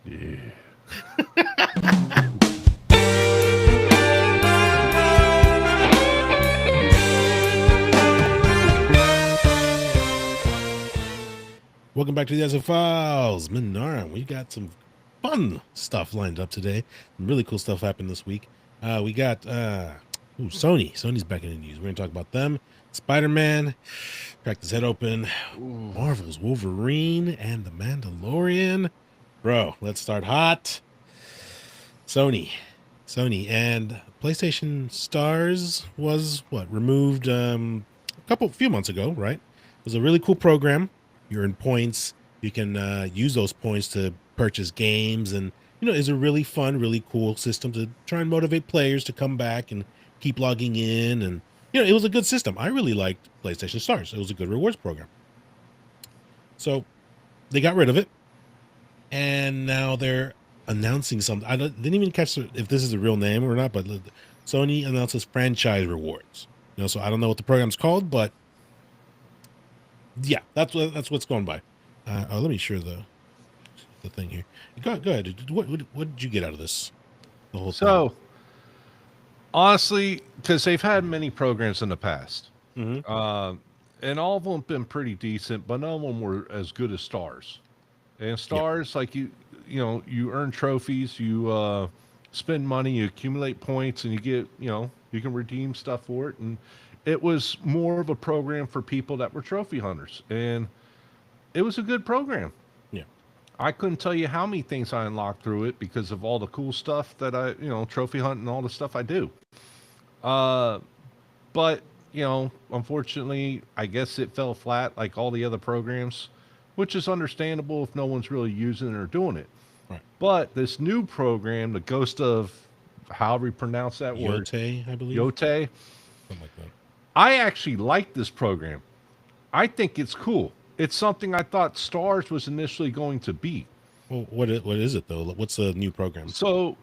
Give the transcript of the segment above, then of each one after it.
Yeah. Welcome back to the ESE Files. Minara, we got some fun stuff lined up today. Some really cool stuff happened this week. We got Sony. Sony's back in the news. We're going to talk about them. Spider-Man, cracked his head open. Ooh. Marvel's Wolverine and the Mandalorian. Bro, let's start hot. Sony and PlayStation Stars was removed few months ago, right? It was a really cool program. You earn points. You can use those points to purchase games, and it's a really fun, really cool system to try and motivate players to come back and keep logging in. And it was a good system. I really liked PlayStation Stars. It was a good rewards program. So they got rid of it, and now they're announcing something. I didn't even catch if this is a real name or not, but Sony announces franchise rewards. So I don't know what the program's called, but yeah, that's what's going by. Let me share the thing here. Go ahead. What did you get out of this? The whole So, thing? honestly, because they've had many programs in the past, Mm-hmm. and all of them have been pretty decent, but none of them were as good as Stars. And Stars, like you earn trophies, you spend money, you accumulate points, and you get, you can redeem stuff for it. And it was more of a program for people that were trophy hunters, and it was a good program. Yeah. I couldn't tell you how many things I unlocked through it because of all the cool stuff that I, trophy hunt and all the stuff I do. Uh, but, unfortunately, I guess it fell flat like all the other programs, which is understandable if no one's really using it or doing it. Right. But this new program, the Ghost of, however you pronounce that word, Yote, I believe. Yote, Something like that. I actually like this program. I think it's cool. It's something I thought Stars was initially going to be. Well, what is it though? What's the new program? So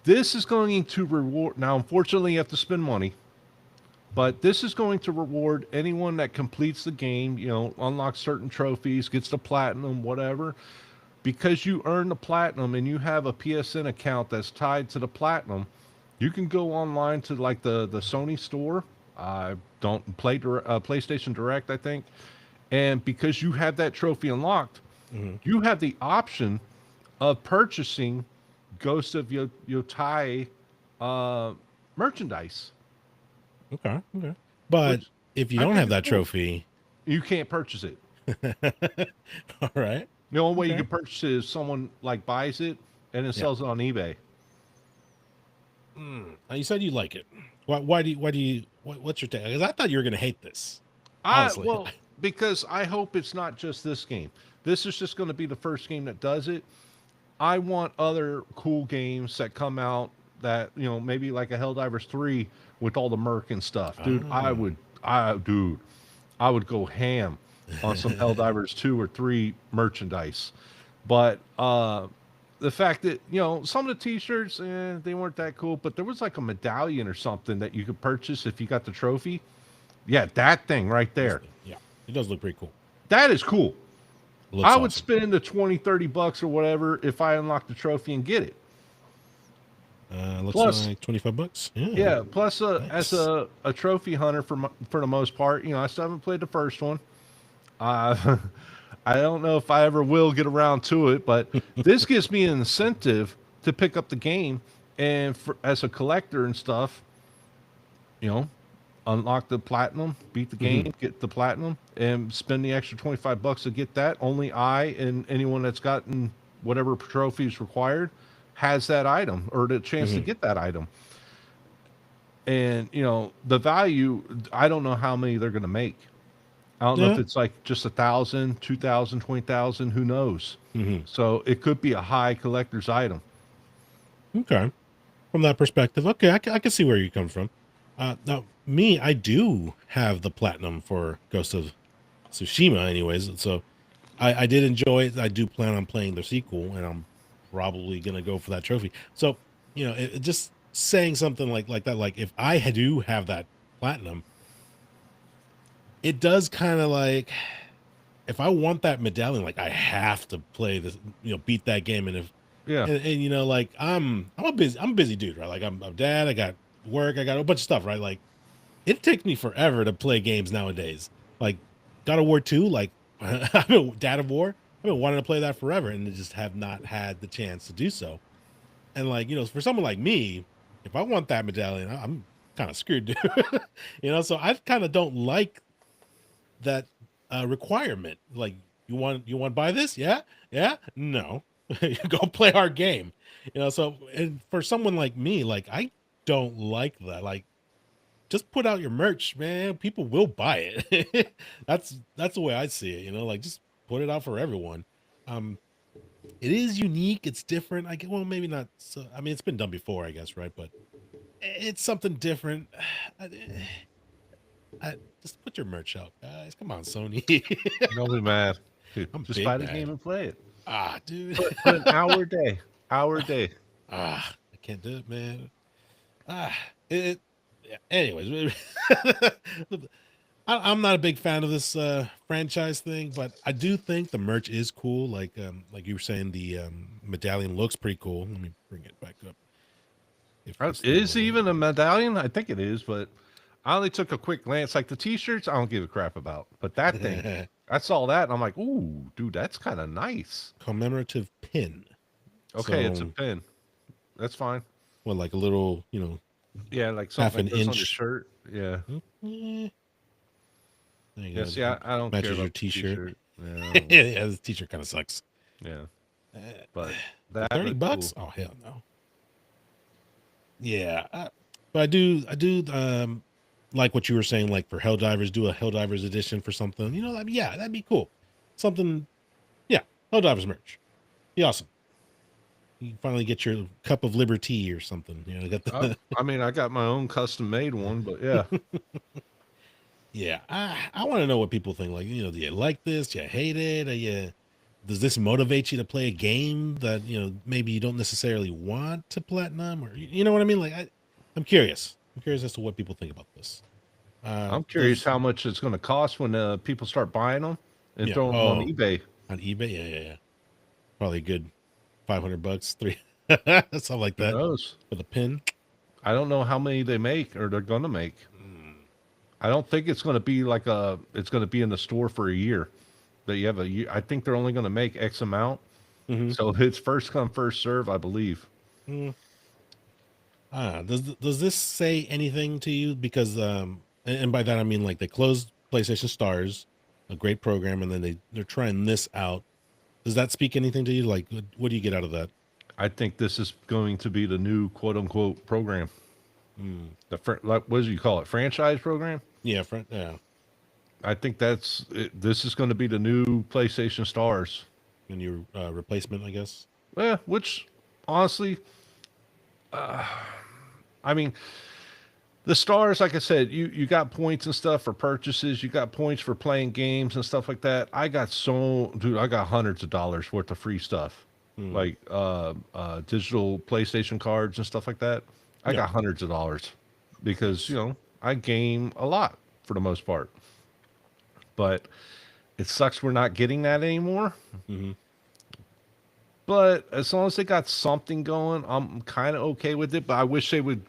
this is going to reward. Now, unfortunately, you have to spend money, but this is going to reward anyone that completes the game. Unlocks certain trophies, gets the platinum, whatever. Because you earn the platinum and you have a PSN account that's tied to the platinum, you can go online to like the Sony store. I don't play PlayStation Direct, I think. And because you have that trophy unlocked, you have the option of purchasing Ghost of Yotai merchandise. Okay. But Which if you I don't think have is that cool. trophy, You can't purchase it. all right. The only way you Okay. can purchase it is someone like buys it and then Yeah. sells it on eBay. You said you like it. Why do you what's your take? Because I thought you were going to hate this. I Honestly. well because I hope it's not just this game. This is just going to be the first game that does it. I want other cool games that come out that maybe like a Helldivers 3 with all the merc and stuff, dude. I would go ham on some Helldivers 2 or 3 merchandise. But the fact that some of the T-shirts, they weren't that cool, but there was like a medallion or something that you could purchase if you got the trophy. Yeah, that thing right there. Yeah. It does look pretty cool. That is cool. It looks I would awesome. spend the 20, 30 bucks or whatever if I unlock the trophy and get it. Looks Plus, like $25. Yeah. yeah. Plus, Nice. as a trophy hunter for the most part, I still haven't played the first one. Uh, I don't know if I ever will get around to it, but this gives me an incentive to pick up the game and as a collector and stuff, unlock the platinum, beat the game, get the platinum, and spend the extra 25 bucks to get that. Only I and anyone that's gotten whatever trophies required has that item or the chance to get that item. And the value, I don't know how many they're going to make. I don't know if it's like just 1,000, 2,000, 20,000, who knows. So it could be a high collector's item. Okay. From that perspective, okay, I can see where you come from. Now, me, I do have the platinum for Ghost of Tsushima anyways, so I did enjoy it. I do plan on playing the sequel, and I'm probably going to go for that trophy. So, it just saying something like that, like if I do have that platinum, it does kind of like if I want that medallion, like I have to play this, beat that game. And if Yeah. and like I'm a busy dude, right? Like I'm a dad, I got work, I got a bunch of stuff, right? Like it takes me forever to play games nowadays. Like God of War 2, like I've been Dad of War, I've been wanting to play that forever and just have not had the chance to do so. And like, for someone like me, if I want that medallion, I'm kind of screwed, dude. So I kind of don't like that requirement. Like, you want to buy this? Yeah, yeah. No, go play our game. So and for someone like me, like I don't like that. Like, just put out your merch, man. People will buy it. That's the way I see it. Like just put it out for everyone. Um, it is unique. It's different. I get, well, maybe not. So, I mean, it's been done before, I guess, right? But it's something different. Just put your merch out, guys. Come on, Sony. Don't be mad. Dude, I'm just big buy the mad. game and play it. Dude. Put an hour a day. Hour a day. I can't do it, man. It. Yeah, anyways, I'm not a big fan of this franchise thing, but I do think the merch is cool. Like you were saying, the medallion looks pretty cool. Let me bring it back up. Is it even a medallion? I think it is, but I only took a quick glance. Like the t-shirts, I don't give a crap about. But that thing, I saw that and I'm like, ooh, dude, that's kind of nice. Commemorative pin. Okay, it's a pin. That's fine. Well, like a little, yeah, like half something an that goes on inch your shirt. Yeah. There you Yeah, go. see, I don't care Matches about your the t-shirt. Yeah, Yeah, the t-shirt kind of sucks. yeah. Uh, But for that $30? looked cool. Oh hell no. Yeah, but I do like what you were saying. Like for Helldivers, do a Helldivers edition for something. Yeah, that'd be cool. Something, yeah. Helldivers merch, be awesome. You can finally get your cup of liberty or something. Got the I mean, I got my own custom made one, but yeah. yeah. I want to know what people think. Like, do you like this? Do you hate it? Does this motivate you to play a game that maybe you don't necessarily want to platinum, or you know what I mean? Like, I'm curious. I'm curious as to what people think about this. I'm curious how much it's going to cost when people start buying them and Yeah. throwing them on eBay. On eBay, yeah. Probably a good $500, three, something like Who that knows? for the pin. I don't know how many they make or they're going to make. Mm. I don't think it's going to be it's going to be in the store for a year. That you have a year. I think they're only going to make X amount. Mm-hmm. So it's first come, first serve, I believe. Mm. Does this say anything to you? Because and by that I mean like they closed PlayStation Stars, a great program, and then they're trying this out. Does that speak anything to you? Like, what do you get out of that? I think this is going to be the new quote unquote program. Mm. Like, what do you call it? Franchise program? Yeah, yeah. I think that's it. This is going to be the new PlayStation Stars. And your replacement, I guess. Yeah, which honestly, I mean, the stars, like I said, you got points and stuff for purchases. You got points for playing games and stuff like that. I got hundreds of dollars worth of free stuff, Mm. like digital PlayStation cards and stuff like that. I got hundreds of dollars because I game a lot for the most part. But it sucks we're not getting that anymore. Mm-hmm. But as long as they got something going, I'm kind of okay with it. But I wish they would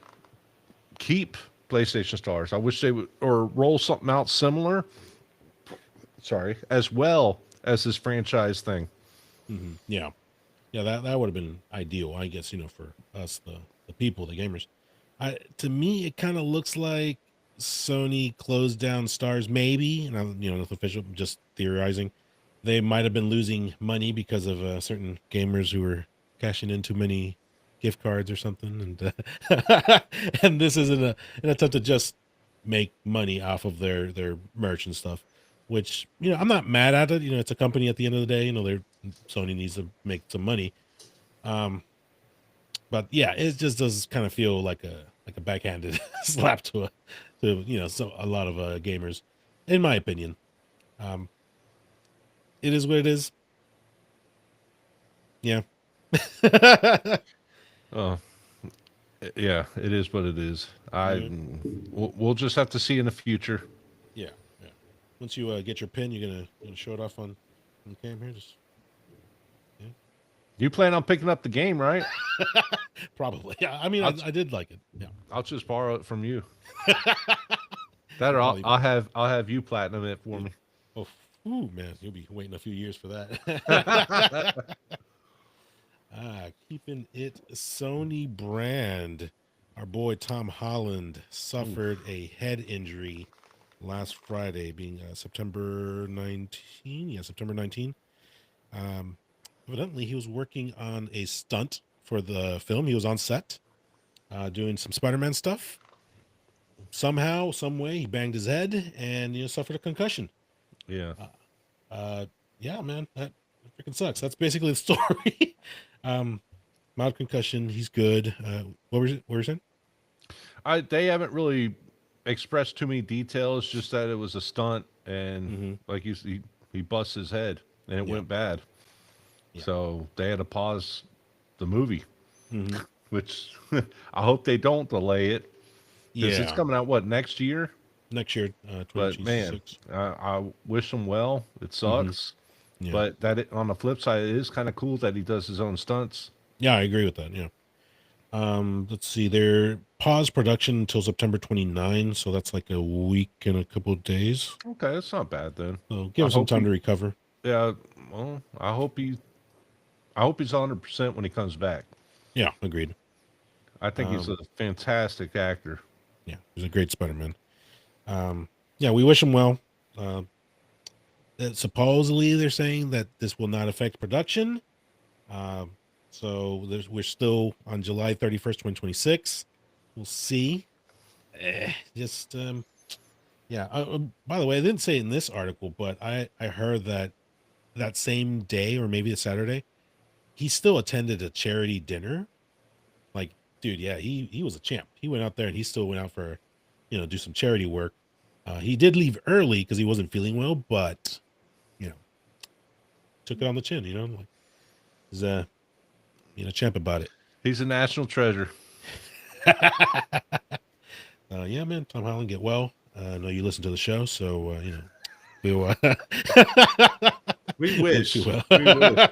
keep PlayStation Stars. I wish they would, or roll something out similar. Sorry, as well as this franchise thing. Mm-hmm. Yeah, that would have been ideal, I guess. For us, the people, the gamers. To me, it kind of looks like Sony closed down Stars, maybe, and nothing official. Just theorizing. They might have been losing money because of certain gamers who were cashing in too many gift cards or something, and and this is an attempt to just make money off of their merch and stuff. Which I'm not mad at it. It's a company at the end of the day. Sony needs to make some money. But yeah, it just does kind of feel like a backhanded slap to so a lot of gamers, in my opinion. It is what it is. Yeah. Oh, yeah, it is what it is. We'll just have to see in the future. Yeah. Yeah. Once you get your pin, you're gonna show it off on cam here. Just You plan on picking up the game, right? probably. Yeah, I mean, I did like it. Yeah. I'll just borrow it from you. That You or probably, I'll have you platinum it for me. oh, ooh, man, you'll be waiting a few years for that. Keeping it Sony brand. Our boy Tom Holland suffered a head injury last Friday, being September 19. Yeah, September 19. Um, Evidently, he was working on a stunt for the film. He was on set doing some Spider-Man stuff. Somehow, some way, he banged his head and suffered a concussion. Yeah. Yeah, man, that freaking sucks. That's basically the story. Mild concussion. He's good. What were you saying? They haven't really expressed too many details, just that it was a stunt and like he busts his head and it went bad. Yeah. So they had to pause the movie, Mm-hmm. which I hope they don't delay it because it's Yeah, coming out what next year. next year, But man, 2026. I wish him well. It sucks, Yeah, but on the flip side, it is kind of cool that he does his own stunts. yeah, I agree with that. Yeah. Let's see. They're paused production until September 29, so that's like a week and a couple of days. Okay, that's not bad then. So give I him some hope time he, to recover. yeah. Well, I hope he's 100% when he comes back. Yeah, agreed. I think he's a fantastic actor. Yeah, he's a great Spider-Man. Yeah, we wish him well. Supposedly, they're saying that this will not affect production. So we're still on July 31st, 2026. We'll see. Just yeah. By the way, I didn't say it in this article, but I heard that same day or maybe a Saturday, he still attended a charity dinner. Like, dude, yeah, he was a champ. He went out there and he still went out for, do some charity work. He did leave early because he wasn't feeling well, but took it on the chin. Like he's champ about it. He's a national treasure. Yeah, man. Tom Holland, get well. I know you listen to the show, so we'll We wish. wish you well. We wish.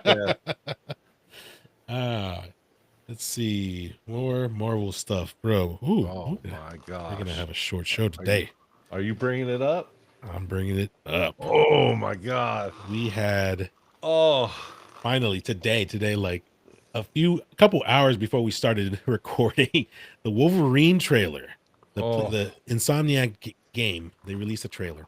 Yeah. Let's see more Marvel stuff, bro. Ooh, Oh my gosh. we're gonna have a short show today. Are you bringing it up? I'm bringing it up. Oh my god. We had Oh. finally today, like a couple hours before we started recording, the Wolverine trailer, the Insomniac game. They released a trailer.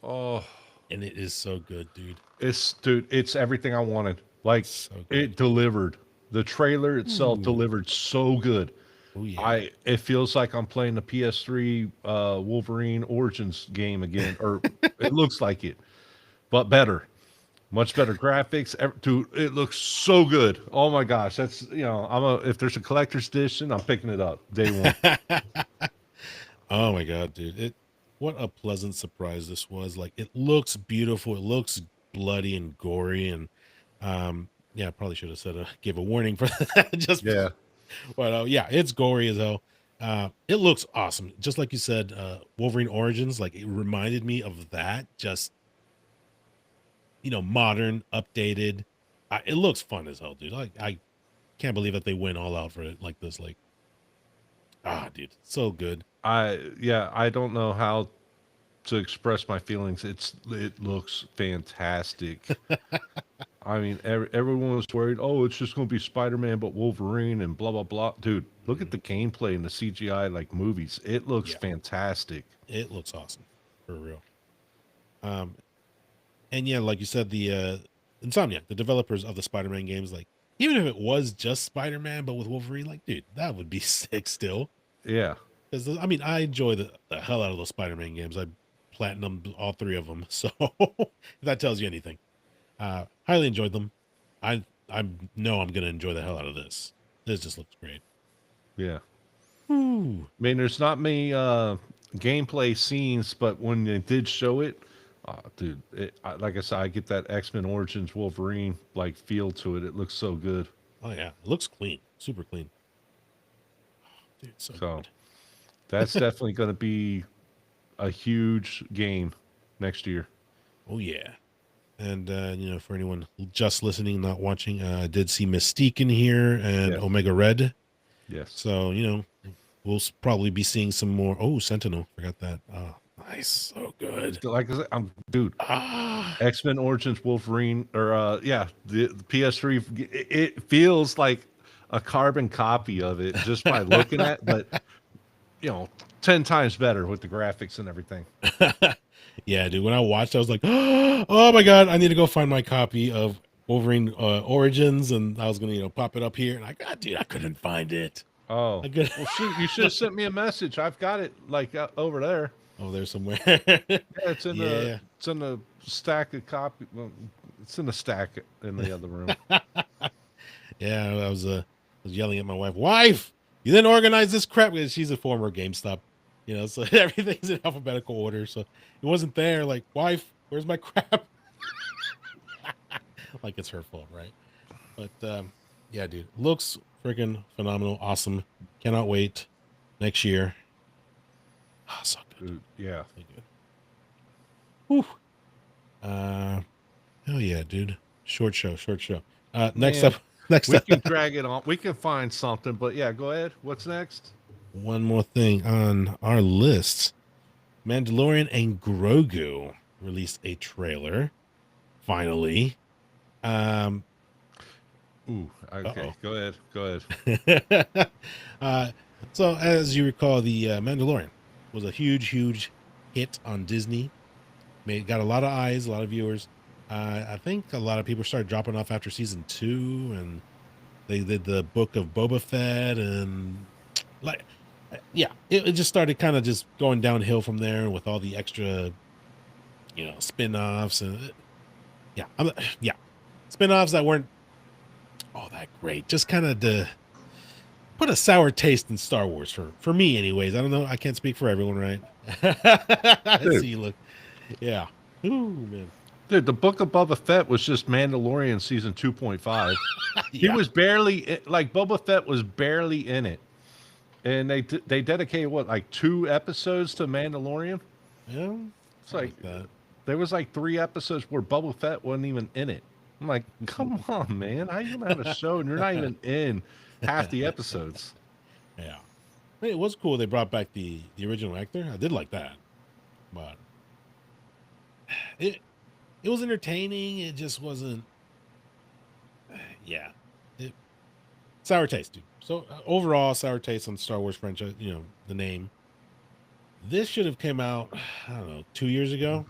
Oh. And it is so good, dude. It's everything I wanted. Like So good. it delivered. The trailer itself delivered so good. Oh yeah. It feels like I'm playing the PS3 Wolverine Origins game again, or it looks like it, but better, much better graphics. Dude, it looks so good. Oh my gosh, that's if there's a collector's edition, I'm picking it up day one. Oh my god, dude! What a pleasant surprise this was. Like, it looks beautiful. It looks bloody and gory, and yeah, I probably should have said gave a warning for that. Yeah. But yeah, it's gory as hell. It looks awesome, just like you said. Wolverine Origins, like, it reminded me of that. Just modern, updated. It looks fun as hell, dude. Like, I can't believe that they went all out for it like this. Like, dude, so good. I don't know how to express my feelings. It looks fantastic. I mean, everyone was worried. Oh, it's just going to be Spider-Man, but Wolverine and blah blah blah. Dude, look at the gameplay and the CGI like movies. It looks fantastic. It looks awesome, for real. And yeah, like you said, the Insomniac, the developers of the Spider-Man games, like, even if it was just Spider-Man but with Wolverine, like, dude, that would be sick still. Yeah. Because I mean, I enjoy the hell out of those Spider-Man games. I platinum all three of them, so if that tells you anything. Highly enjoyed them. I know I'm gonna enjoy the hell out of this. This just looks great. Yeah. Ooh. I mean, there's not many gameplay scenes, but when they did show it, dude, like I said, I get that X-Men Origins Wolverine like feel to it. It looks so good. Oh yeah, it looks clean, super clean. Dude, so good. That's definitely going to be a huge game. next year. Oh yeah. And for anyone just listening, not watching, I did see Mystique in here and Yes. Omega Red. Yes. So, we'll probably be seeing some more. Oh, Sentinel. Forgot that. Oh, nice. So good. Like I said, dude, Ah. X-Men Origins Wolverine, or the PS3, it feels like a carbon copy of it just by looking at, but 10 times better with the graphics and everything. Yeah, dude. When I watched, I was like, oh my God, I need to go find my copy of Wolverine Origins. And I was going to, pop it up here. And dude, I couldn't find it. Oh, Well, shoot, you should have sent me a message. I've got it over there. Oh, there's somewhere. Yeah, it's in Yeah. the stack of copy. Well, it's in the stack in the other room. Yeah, I was yelling at my wife. Wife, you didn't organize this crap. Because she's a former GameStop, so everything's in alphabetical order. So it wasn't there. Like, wife, where's my crap? Like it's her fault, right? But yeah, dude, looks freaking phenomenal, awesome. Cannot wait next year. Oh, so good. Dude, yeah. So good. Whew. Hell yeah, dude. Short show. Next Man, up. We can drag it on. We can find something, but yeah, go ahead. What's next? One more thing on our list. Mandalorian and Grogu released a trailer. Finally. Ooh, okay. Uh-oh. Go ahead. So as you recall, the Mandalorian was a huge hit on Disney. Got a lot of eyes, a lot of viewers. I think a lot of people started dropping off after season 2, and they did the book of Boba Fett, and it just started kind of just going downhill from there with all the extra, spin-offs and spin-offs that weren't all that great. Just kind of to put a sour taste in Star Wars for me, anyways. I don't know. I can't speak for everyone, right? I see you look. Yeah. Ooh, man. Dude, the Book of Boba Fett was just Mandalorian season 2.5. He was barely Boba Fett was barely in it, and they dedicated like 2 episodes to Mandalorian. Yeah, it's like that. There was like 3 episodes where Boba Fett wasn't even in it. I'm like, come on, man! How you gonna have a show and you're not even in half the episodes? Yeah, I mean, it was cool. They brought back the original actor. I did like that, but it was entertaining. It just wasn't. Yeah, sour taste, dude. So overall, sour taste on Star Wars franchise. The name. This should have came out, I don't know, 2 years ago.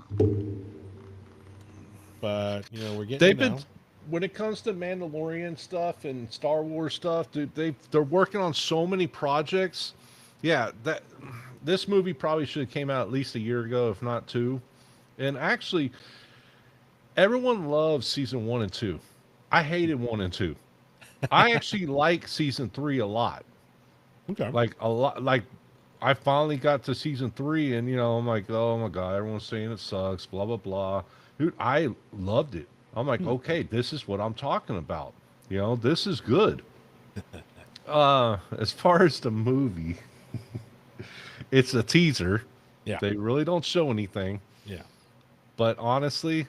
But we're getting. When it comes to Mandalorian stuff and Star Wars stuff, dude, they're working on so many projects. Yeah, this movie probably should have came out at least a year ago, if not 2. And actually, everyone loves season 1 and 2. I hated 1 and 2. I actually like season 3 a lot. Okay. Like a lot. Like I finally got to season 3, and I'm like, oh my god, everyone's saying it sucks. Blah blah blah. Dude, I loved it. I'm like, okay, this is what I'm talking about. This is good. As far as the movie, it's a teaser. Yeah. They really don't show anything. Yeah. But honestly,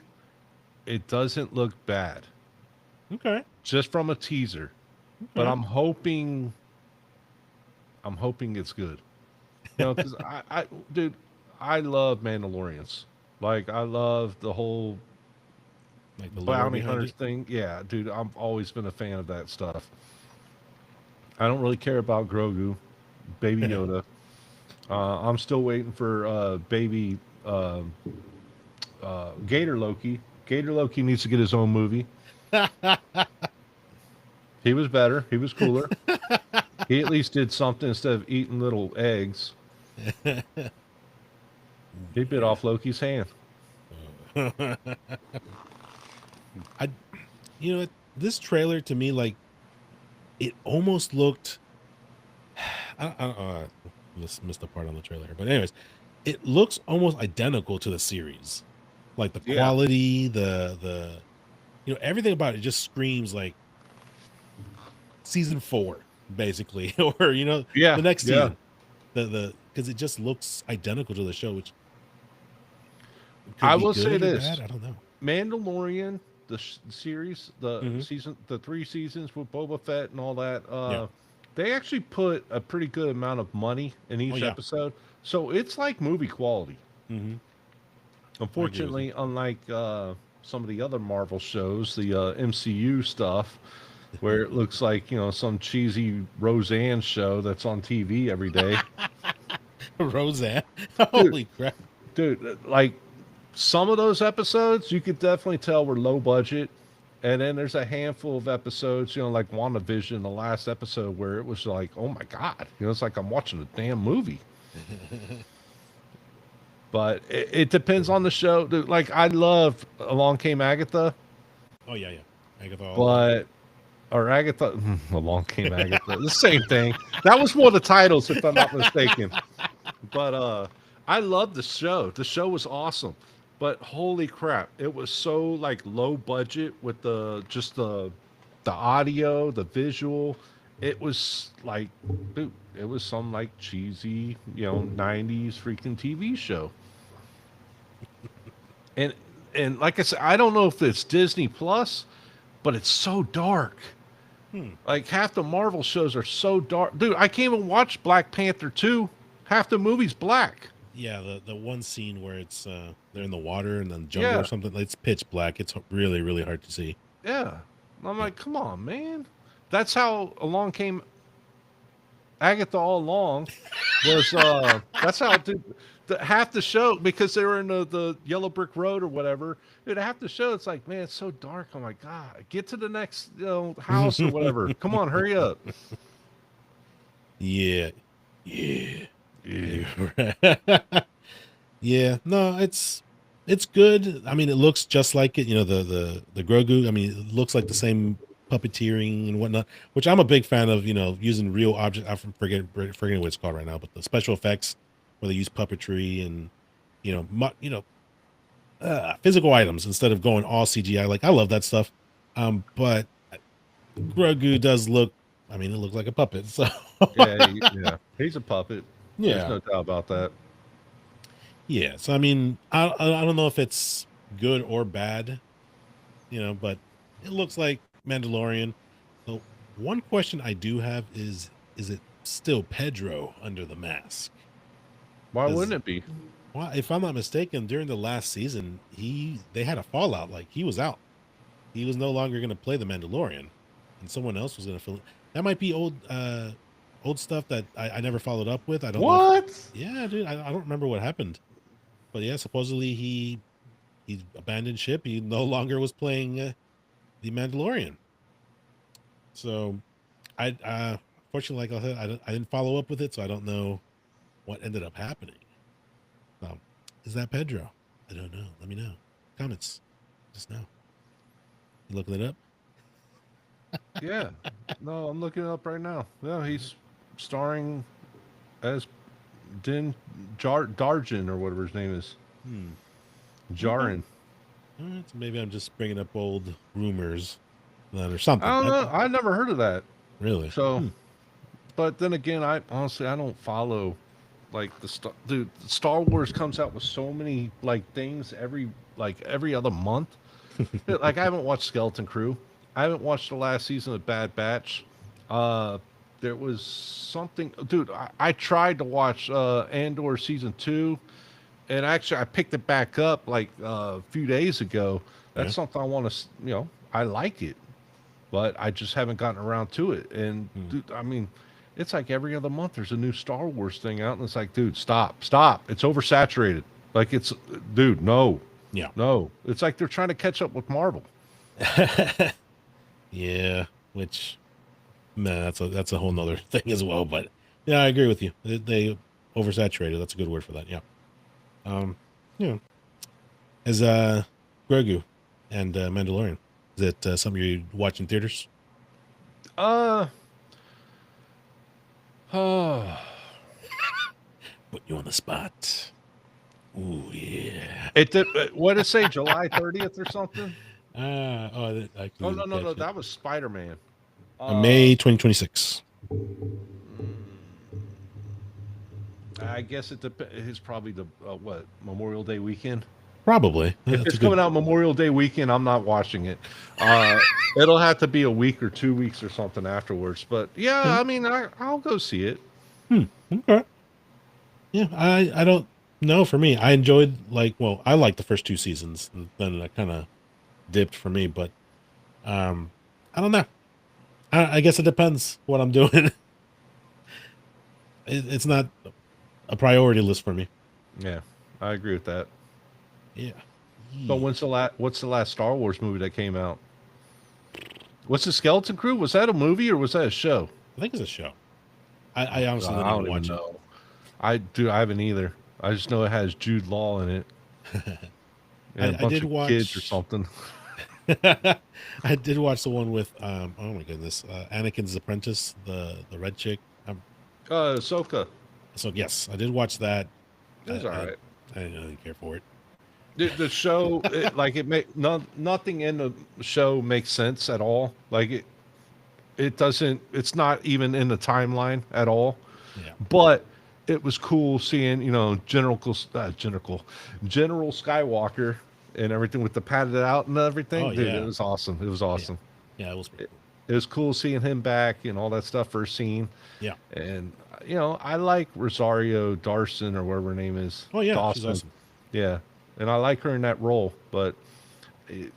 it doesn't look bad. Okay. Just from a teaser. Okay. But I'm hoping it's good. Because dude, I love Mandalorians. Like, I love the whole the bounty hunters thing. Yeah, dude, I've always been a fan of that stuff. I don't really care about Grogu, Baby Yoda. I'm still waiting for baby Gator Loki. Gator Loki needs to get his own movie. He was better. He was cooler. He at least did something instead of eating little eggs. He bit off Loki's hand. This trailer to me, like, it almost looked. I missed the part on the trailer, but anyways, it looks almost identical to the series. Like the quality, the everything about it just screams like season 4, basically, or the next season. The because it just looks identical to the show, which could I be will say good or this: bad. I don't know. Mandalorian, the series, the Hmm. season, the 3 seasons with Boba Fett and all that. Yeah. They actually put a pretty good amount of money in Oh each yeah. episode, so it's like movie quality. Hmm. I agree with you. Unfortunately, unlike some of the other Marvel shows, the MCU stuff, where it looks like some cheesy Roseanne show that's on TV every day, Roseanne. dude. Holy crap. Like some of those episodes, you could definitely tell were low budget. And then there's a handful of episodes, like WandaVision, the last episode, where it was like, oh my God, it's like I'm watching a damn movie. But it depends on the show. Dude, like, I love Along Came Agatha, Oh yeah, yeah. Agatha all along. but, or Agatha, Along Came Agatha, the same thing. That was one of the titles, if I'm not mistaken. But I love the show. The show was awesome. But holy crap, it was so like low budget with the audio, the visual. It was like, dude, it was some like cheesy, 90s freaking TV show. And and like I said, I don't know if it's Disney Plus, but it's so dark. Hmm. Like half the Marvel shows are so dark. Dude, I can't even watch Black Panther 2. Half the movie's black. Yeah, the one scene where it's they're in the water and then jungle or Yeah. something. It's pitch black. It's really really hard to see. Yeah. I'm Yeah. like, come on, man. That's how Along Came Agatha all along. Was that's how half the show, because they were in the yellow brick road or whatever. Dude, half the show, it's like, man, it's so dark. I'm like, God, get to the next house or whatever. Come on, hurry up. Yeah. Yeah. Yeah. Yeah. No, it's good. I mean, it looks just like it. The Grogu. I mean, it looks like the same puppeteering and whatnot, which I'm a big fan of. Using real objects. I'm forgetting what it's called right now, but the special effects where they use puppetry and physical items instead of going all CGI. Like I love that stuff. But Grogu does look. I mean, it looks like a puppet. So Yeah. He's a puppet. There's yeah. no doubt about that. Yeah, so I mean, I don't know if it's good or bad, but it looks like Mandalorian. So one question I do have is it still Pedro under the mask? Why 'Cause, wouldn't it be? well, if I'm not mistaken, during the last season, they had a fallout. Like he was out. He was no longer going to play the Mandalorian, and someone else was going to fill it. That might be old stuff that I never followed up with. I don't know. What? Yeah, dude, I don't remember what happened. But yeah, supposedly he abandoned ship. He no longer was playing the Mandalorian. So I fortunately, like I said, I didn't follow up with it, so I don't know what ended up happening. Is that Pedro? I don't know. Let me know. Comments. Just now. You looking it up? Yeah. No, I'm looking it up right now. Yeah, he's starring as Darjin or whatever his name is. Hmm. Jarin. All right, so maybe I'm just bringing up old rumors or something. I don't know. I never heard of that. Really? So, Hmm. but then again, I honestly I don't follow like dude. Star Wars comes out with so many like things every other month. Like I haven't watched Skeleton Crew. I haven't watched the last season of Bad Batch. There was something, dude. I tried to watch Andor season 2, and actually I picked it back up like a few days ago. That's Yeah. something I want to, I like it, but I just haven't gotten around to it. And Hmm. dude, I mean, it's like every other month there's a new Star Wars thing out, and it's like, dude, stop. It's oversaturated. Like dude, no, Yeah. no. It's like they're trying to catch up with Marvel. Yeah, which man, that's a whole nother thing as well. But yeah, I agree with you. They oversaturated. That's a good word for that. Yeah. You know, as Grogu and Mandalorian, is it something you watch in theaters? Oh, Put you on the spot. Ooh yeah. what did it say? July 30th or something? I Oh couldn't no, catch it. that was Spider-Man. May 2026. I guess it's probably the what, Memorial Day weekend. Probably. If That's it's a good. coming out Memorial Day weekend, I'm not watching it. It'll have to be a week or 2 weeks or something afterwards. But yeah, Okay. I mean, I'll go see it. Okay. Yeah, I don't know. For me, I enjoyed I liked the first two seasons, and then it kind of dipped for me. But um, I don't know. I guess it depends what I'm doing. It's not a priority list for me. Yeah, I agree with that. Yeah. But Yee. what's the last Star Wars movie that came out? What's the Skeleton Crew? Was that a movie or was that a show? I think it's a show. I honestly I didn't even don't even watch it. know. I haven't either. I just know it has Jude Law in it and a I bunch did of kids or watch. something. I did watch the one with oh my goodness, Anakin's apprentice, the red chick. Ahsoka. So yes, I did watch that. It was all I right. I didn't really care for it. The show, nothing in the show makes sense at all. It doesn't. It's not even in the timeline at all. Yeah. But it was cool seeing General Skywalker and everything with the padded out and everything. Oh Dude, it yeah. was awesome. It was Yeah. awesome. Yeah, it was pretty It, cool. it was cool seeing him back and all that stuff first scene. Yeah. And I like Rosario Dawson or whatever her name is. Oh yeah, she's Dawson. awesome. Yeah. And I like her in that role, but it,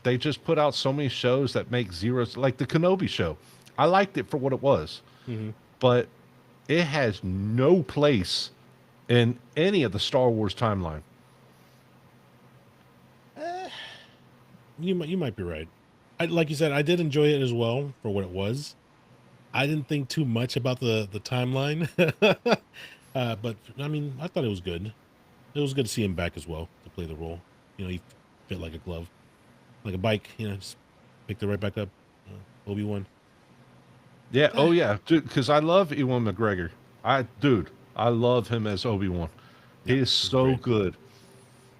they just put out so many shows that make zeros, like the Kenobi show. I liked it for what it was, Hmm. but it has no place in any of the Star Wars timeline. You might be right. Like you said, I did enjoy it as well for what it was. I didn't think too much about the timeline, but I mean, I thought it was good. It was good to see him back as well to play the role. He fit like a glove, like a bike. Just picked it right back up. Obi-Wan. Yeah. Oh, yeah. Dude, because I love Ewan McGregor. I love him as Obi-Wan. Yeah, He is it was so great. good.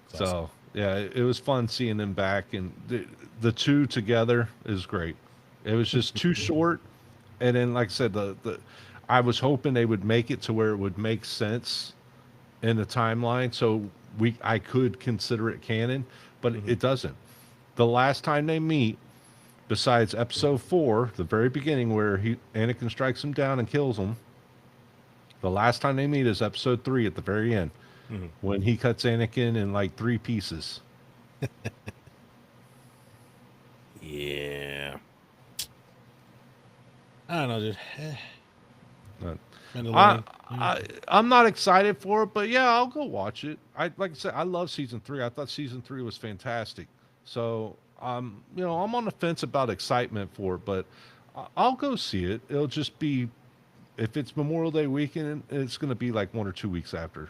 It's awesome. So, yeah, it was fun seeing them back. And the two together is great. It was just too short. And then, like I said, I was hoping they would make it to where it would make sense in the timeline. So I could consider it canon, but Hmm. it doesn't. The last time they meet, besides episode 4, the very beginning where Anakin strikes him down and kills him, the last time they meet is episode 3 at the very end Hmm. when he cuts Anakin in like 3 pieces. Yeah. I don't know, dude. Uh, I, Mandalorian. I'm not excited for it, but yeah, I'll go watch it. Like I said, I love season 3. I thought season 3 was fantastic. So I'm on the fence about excitement for it, but I'll go see it. It'll just be if it's Memorial Day weekend, it's going to be like 1 or 2 weeks after.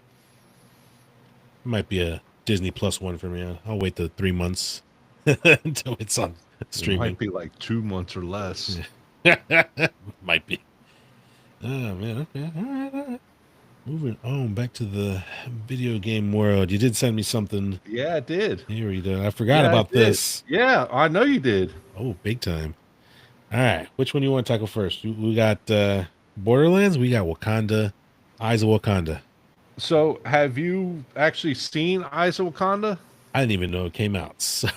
Might be a Disney Plus one for me. I'll wait the 3 months until it's on It might streaming. be like 2 months or less. Might be. Oh man. Okay. All right. All right. Moving on back to the video game world. You did send me something. Yeah, I did. Here we go. I forgot Yeah, I about did. this. Yeah, I know you did. Oh, big time. All right. Which one you want to tackle first? We got Borderlands. We got Wakanda. Eyes of Wakanda. So, have you actually seen Eyes of Wakanda? I didn't even know it came out. So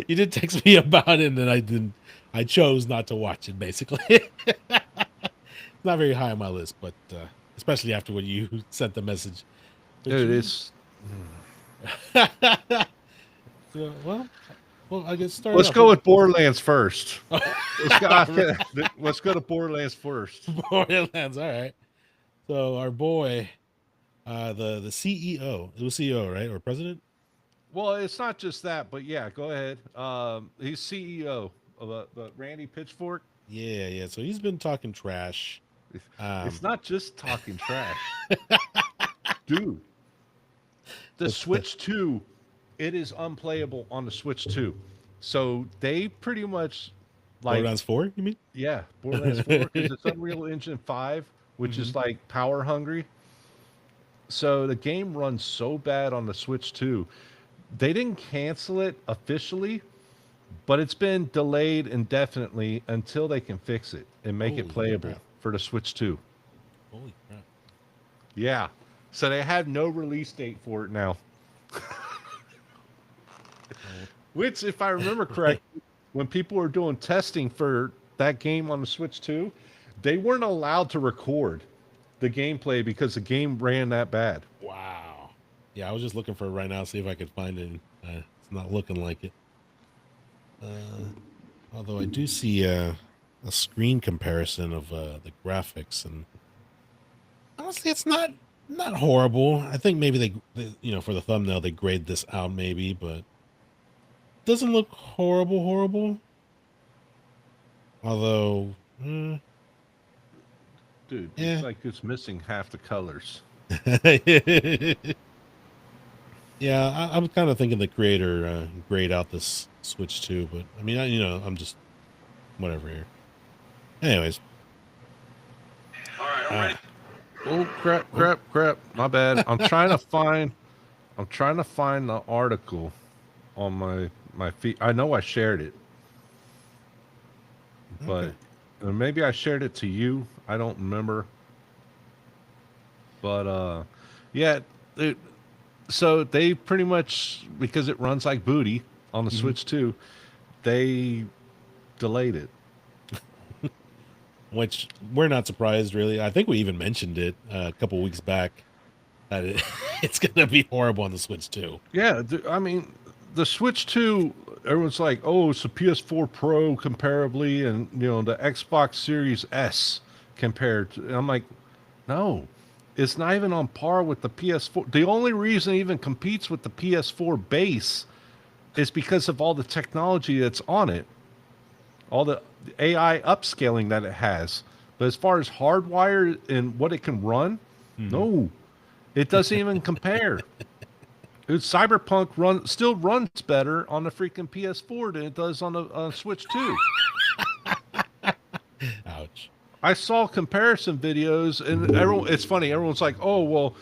you did text me about it, and then I didn't. I chose not to watch it. Basically, not very high on my list, but especially after when you sent the message. But Dude, you, it's so, well, I guess start let's off go with with Borderlands first. Let's go to Borderlands first. Borderlands. All right. So our boy, the CEO, it was CEO, right, or president? Well, it's not just that, but yeah, go ahead. He's CEO of Randy Pitchfork. Yeah, yeah. So he's been talking trash. It's not just talking trash, dude. The What's the Switch 2, it is unplayable on the Switch 2. So they pretty much like, Borderlands 4? You mean? yeah, Borderlands 4 because it's Unreal Engine 5, which Hmm. is like power hungry. So the game runs so bad on the Switch 2. They didn't cancel it officially, but it's been delayed indefinitely until they can fix it and make it Holy playable crap! for the Switch 2. Holy crap! Yeah. So they have no release date for it now. Which, if I remember correctly, when people were doing testing for that game on the Switch 2, they weren't allowed to record the gameplay because the game ran that bad. Wow. Yeah, I was just looking for it right now, see if I could find it. It's not looking like it. Although I do see a screen comparison of the graphics, and honestly, it's not horrible. I think maybe they for the thumbnail they grade this out maybe, but doesn't look horrible. Although, Dude, yeah. it's like it's missing half the colors. Yeah, I'm kind of thinking the creator grayed out this Switch too, but I mean, I'm just whatever here. Anyways, All right, I'm ready. Oh crap! My bad. I'm trying to find the article on my feed. I know I shared it, but maybe I shared it to you. I don't remember. But yeah, so they pretty much, because it runs like booty on the Switch 2, they delayed it. which we're not surprised really. I think we even mentioned it a couple weeks back that it's gonna be horrible on the Switch too. Yeah, I mean, the Switch 2, everyone's like, oh, it's a PS4 Pro comparably, and the Xbox Series S compared to. And I'm like, no, it's not even on par with the PS4. The only reason it even competes with the PS4 base is because of all the technology that's on it, all the AI upscaling that it has. But as far as hardwire and what it can run, no, it doesn't even compare. Cyberpunk still runs better on the freaking PS4 than it does on the Switch 2. Ouch. I saw comparison videos, and it's funny. Everyone's like, "Oh, well,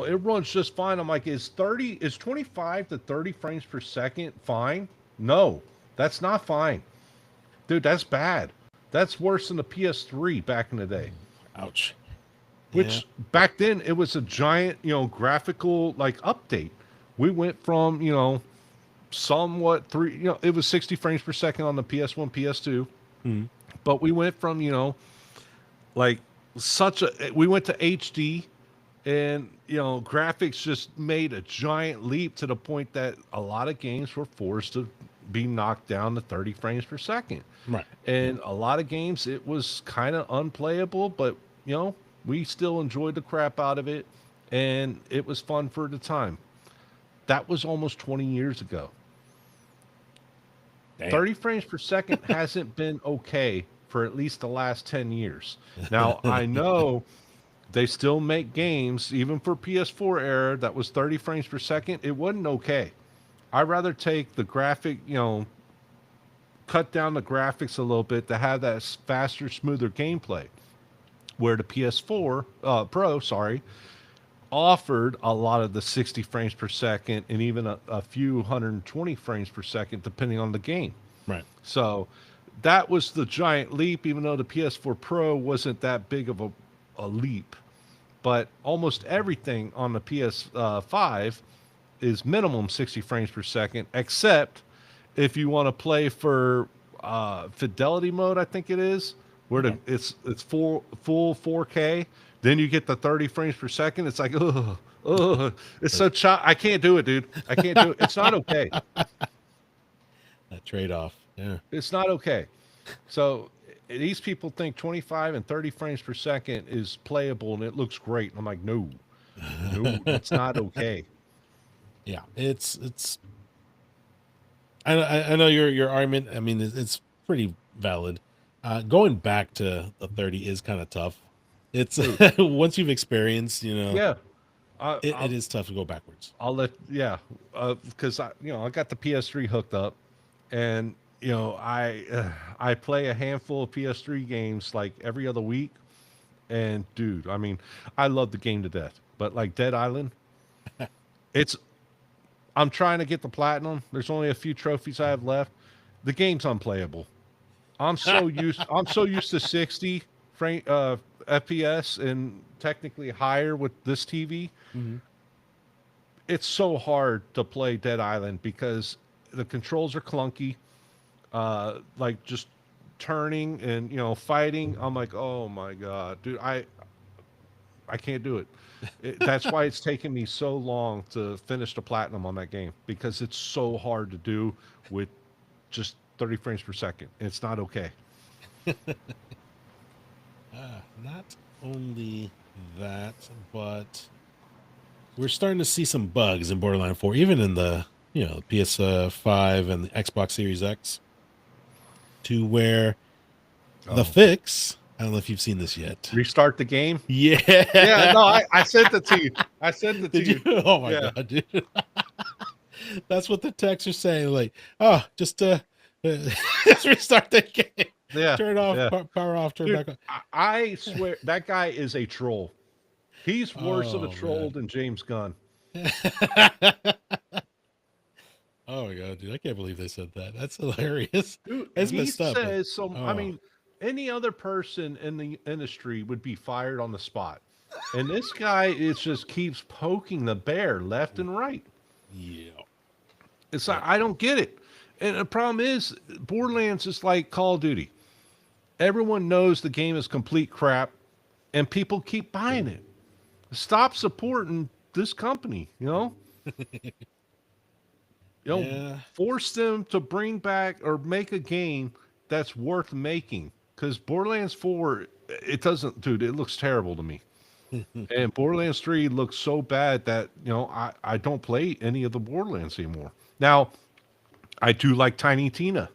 it runs just fine." I'm like, "Is 25 to 30 frames per second fine?" No, that's not fine, dude. That's bad. That's worse than the PS3 back in the day. Ouch. Which back then it was a giant, graphical like update. We went from, somewhat it was 60 frames per second on the PS1, PS2, but we went from, like we went to HD, and graphics just made a giant leap to the point that a lot of games were forced to be knocked down to 30 frames per second. Right. And a lot of games, it was kind of unplayable, but we still enjoyed the crap out of it, and it was fun for the time. That was almost 20 years ago. Damn. 30 frames per second hasn't been okay for at least the last 10 years. Now, I know they still make games, even for PS4 era, that was 30 frames per second. It wasn't okay. I'd rather take the graphic, cut down the graphics a little bit to have that faster, smoother gameplay. Where the PS4 Pro, offered a lot of the 60 frames per second and even a few 120 frames per second, depending on the game. Right. So that was the giant leap, even though the PS4 Pro wasn't that big of a leap. But almost everything on the PS5 is minimum 60 frames per second, except if you want to play for fidelity mode, I think it is, where it's full 4K. Then you get the 30 frames per second. It's like, it's so I can't do it, dude. I can't do it. It's not okay. That trade-off. Yeah. It's not okay. So these people think 25 and 30 frames per second is playable and it looks great. I'm like, no, it's not okay. Yeah, it's. I know your argument. I mean, it's pretty valid. Going back to the 30 is kind of tough. It's once you've experienced, Yeah. It is tough to go backwards. Because I got the PS3 hooked up, and I play a handful of PS3 games like every other week, and dude, I mean, I love the game to death, but like Dead Island, I'm trying to get the platinum. There's only a few trophies I have left. The game's unplayable. I'm so used to 60 frame FPS and technically higher with this TV. it's so hard to play Dead Island because the controls are clunky. Like just turning and fighting. I'm like, oh my god, dude, I can't do it. That's why it's taken me so long to finish the platinum on that game because it's so hard to do with just 30 frames per second. It's not okay. Not only that, but we're starting to see some bugs in Borderlands 4, even in the PS5 and the Xbox Series X, to where the Oh. fix. I don't know if you've seen this yet. Restart the game. Yeah. Yeah, no, I sent it to you. I sent it to Did you. you? Oh my Yeah. god, dude. That's what the texts are saying. Like, oh, just just restart the game. Yeah. Turn it off, Yeah. power off, turn Dude, back on. I swear that guy is a troll. He's worse of a Oh, troll man. than James Gunn. Oh my god, dude! I can't believe they said that. That's hilarious. Dude, It's he messed up. But, says so. I oh, mean, any other person in the industry would be fired on the spot, and this guy is just keeps poking the bear left and right. yeah. It's like I don't get it. And the problem is, Borderlands is like Call of Duty. Everyone knows the game is complete crap, and people keep buying it. Stop supporting this company. Yeah. Force them to bring back or make a game that's worth making. Because Borderlands 4, it doesn't, dude, it looks terrible to me. And Borderlands 3 looks so bad that, I don't play any of the Borderlands anymore. Now, I do like Tiny Tina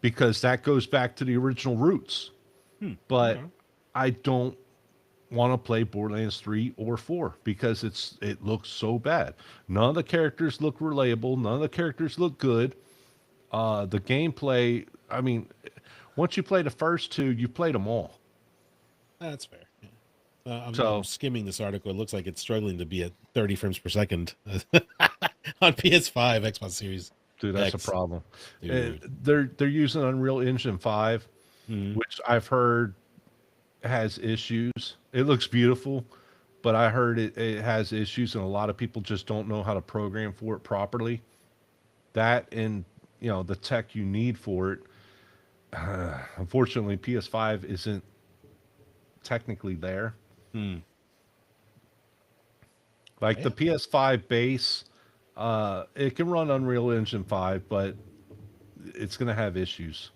because that goes back to the original roots. But Okay. I don't want to play Borderlands 3 or 4 because it looks so bad. None of the characters look relatable. None of the characters look good. The gameplay, I mean, once you play the first two, you played them all. That's fair. Yeah. I'm So, skimming this article. It looks like it's struggling to be at 30 frames per second on PS5, Xbox Series. dude, that's X. a problem. Dude. They're using Unreal Engine 5, which I've heard has issues. It looks beautiful, but I heard it has issues, and a lot of people just don't know how to program for it properly. That and the tech you need for it. Unfortunately, PS5 isn't technically there. Hmm. Like Yeah. the PS5 base, it can run Unreal Engine 5, but it's going to have issues.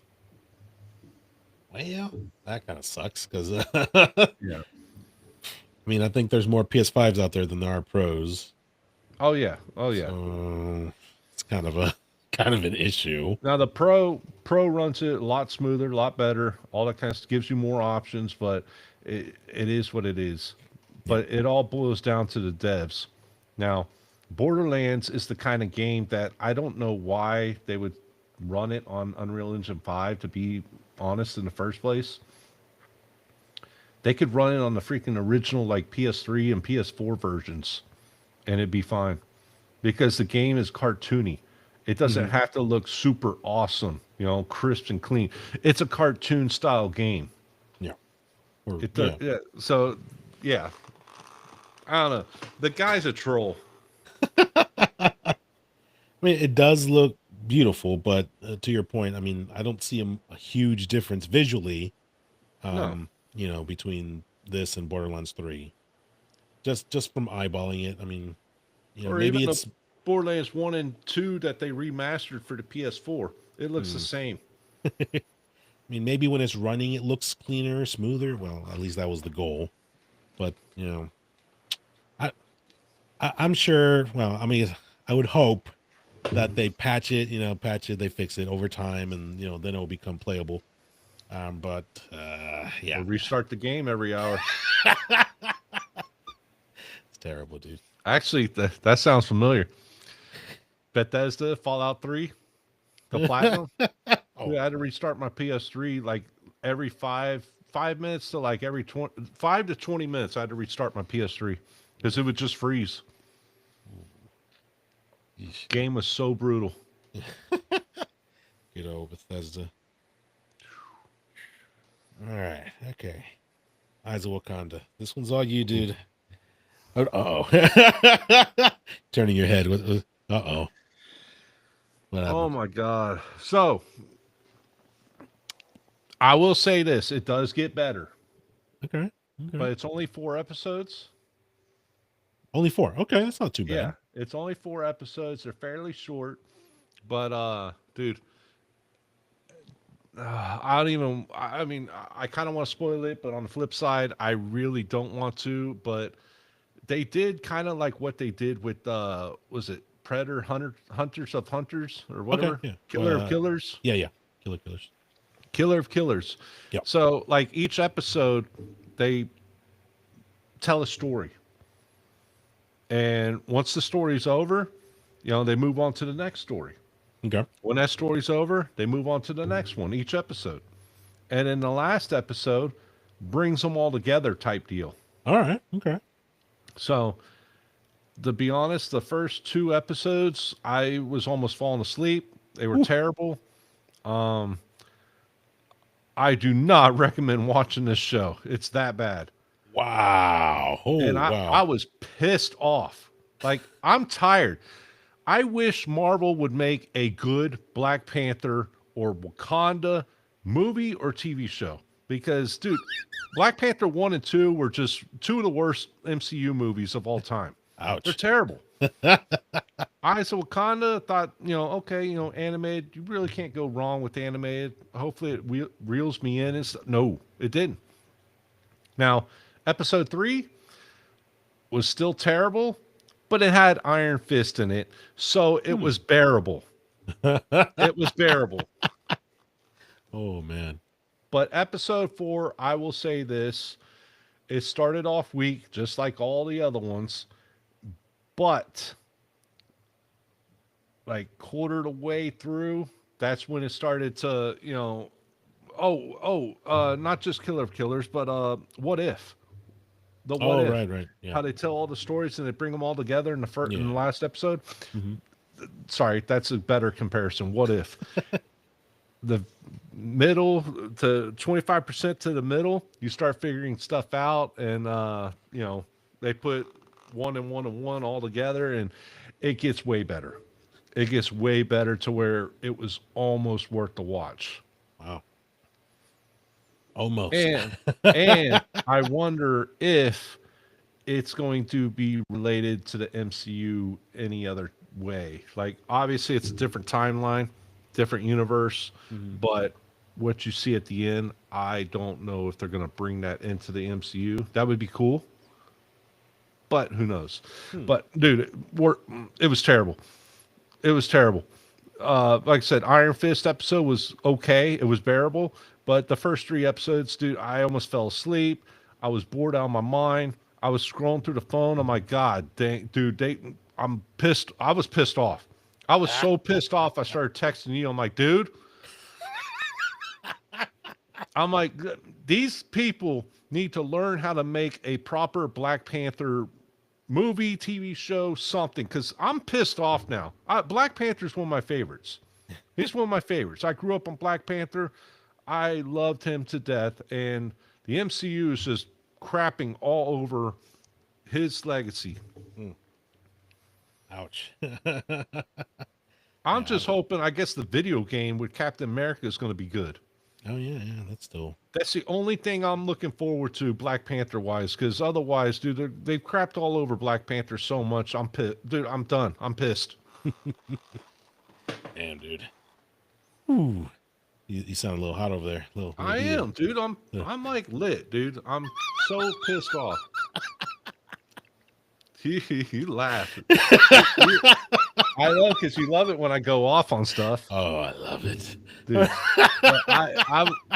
Well, that kind of sucks because Yeah. I mean, I think there's more PS5s out there than there are pros. Oh yeah. Oh yeah. So it's kind of an issue. Now the Pro runs it a lot smoother, a lot better. All that kind of stuff gives you more options, but it is what it is. But it all boils down to the devs. Now, Borderlands is the kind of game that I don't know why they would run it on Unreal Engine 5, to be honest, in the first place. They could run it on the freaking original like PS3 and PS4 versions and it'd be fine. Because the game is cartoony. It doesn't have to look super awesome, crisp and clean. It's a cartoon style game. Yeah. Or, It does, yeah. So, yeah. I don't know. The guy's a troll. I mean, it does look beautiful, but to your point, I mean, I don't see a huge difference visually, No. Between this and Borderlands 3. Just from eyeballing it, I mean, Or maybe even it's the Borderlands 1 and 2 that they remastered for the PS4. It looks the same. I mean, maybe when it's running, it looks cleaner, smoother. Well, at least that was the goal. But I'm sure. Well, I mean, I would hope that they patch it, they fix it over time, and then it will become playable. But yeah, Or restart the game every hour. it's terrible, dude. Actually, that sounds familiar. Bethesda, Fallout 3, the Platinum. Oh. Dude, I had to restart my PS3 like every 5 minutes to like every 5 to 20 minutes. I had to restart my PS3 because it would just freeze. Yeesh. Game was so brutal. Good old Bethesda. All right, okay. Eyes of Wakanda. This one's all you, dude. Uh-oh. Turning your head. Uh-oh. What Oh happened? my God. So I will say this: it does get better, Okay. but it's only 4 episodes. Only 4. Okay, that's not too Yeah, bad. it's only 4 episodes. They're fairly short, but dude, I don't even. I mean, I kind of want to spoil it, but on the flip side, I really don't want to. But they did kind of like what they did with was it Predator Hunters of Hunters or Okay, whatever, yeah. Killer of Killers, Yeah. Killers. Killer of Killers. Yep. So like each episode, they tell a story, and once the story's over, they move on to the next story. Okay. When that story's over, they move on to the next one each episode. And in the last episode, brings them all together type deal. All right. Okay. So, to be honest, the first 2 episodes, I was almost falling asleep. They were terrible. I do not recommend watching this show. It's that bad. Wow. Oh, And I wow. was pissed off. Like, I'm tired. I wish Marvel would make a good Black Panther or Wakanda movie or TV show. Because, dude, Black Panther 1 and 2 were just 2 of the worst MCU movies of all time. They're Ouch. terrible. Eyes of Wakanda thought, okay, animated. You really can't go wrong with animated. Hopefully it reels me in. No, it didn't. Now, episode 3 was still terrible, but it had Iron Fist in it, so it was bearable. It was bearable. Oh, man. But episode 4, I will say this, it started off weak, just like all the other ones, but like quarter the way through, that's when it started to, not just Killer of Killers, but What If? The What If. Right. Yeah. How they tell all the stories and they bring them all together in in the last episode. Mm-hmm. Sorry, that's a better comparison. What If? The middle to 25% to the middle, you start figuring stuff out, and they put 1 and 1 and 1 all together, and it gets way better. It gets way better to where it was almost worth the watch. Wow. Almost. And I wonder if it's going to be related to the MCU any other way. Like, obviously, it's a different timeline, different universe, but what you see at the end, I don't know if they're going to bring that into the MCU. That would be cool, but who knows? But dude, it was terrible. It was terrible. Like I said, Iron Fist episode was okay. It was bearable, but the first 3 episodes, dude, I almost fell asleep. I was bored out of my mind. I was scrolling through the phone. I'm like, God dang, dude, I'm pissed. I was pissed off. I was so pissed off. I started texting you. I'm like, dude, I'm like, these people need to learn how to make a proper Black Panther movie, TV show, something, because I'm pissed off now. Black Panther's one of my favorites. He's one of my favorites. I grew up on Black Panther. I loved him to death, and the MCU is just crapping all over his legacy. Ouch. I'm just hoping, I guess the video game with Captain America is going to be good. Oh, yeah. That's still. That's the only thing I'm looking forward to Black Panther wise, because otherwise, dude, they've crapped all over Black Panther so much. I'm pissed. Dude, I'm done. I'm pissed. Damn, dude. Ooh. You sound a little hot over there. I am, dude. I'm like lit, dude. I'm so pissed off. You laugh. I love, because you love it when I go off on stuff. Oh, I love it, dude.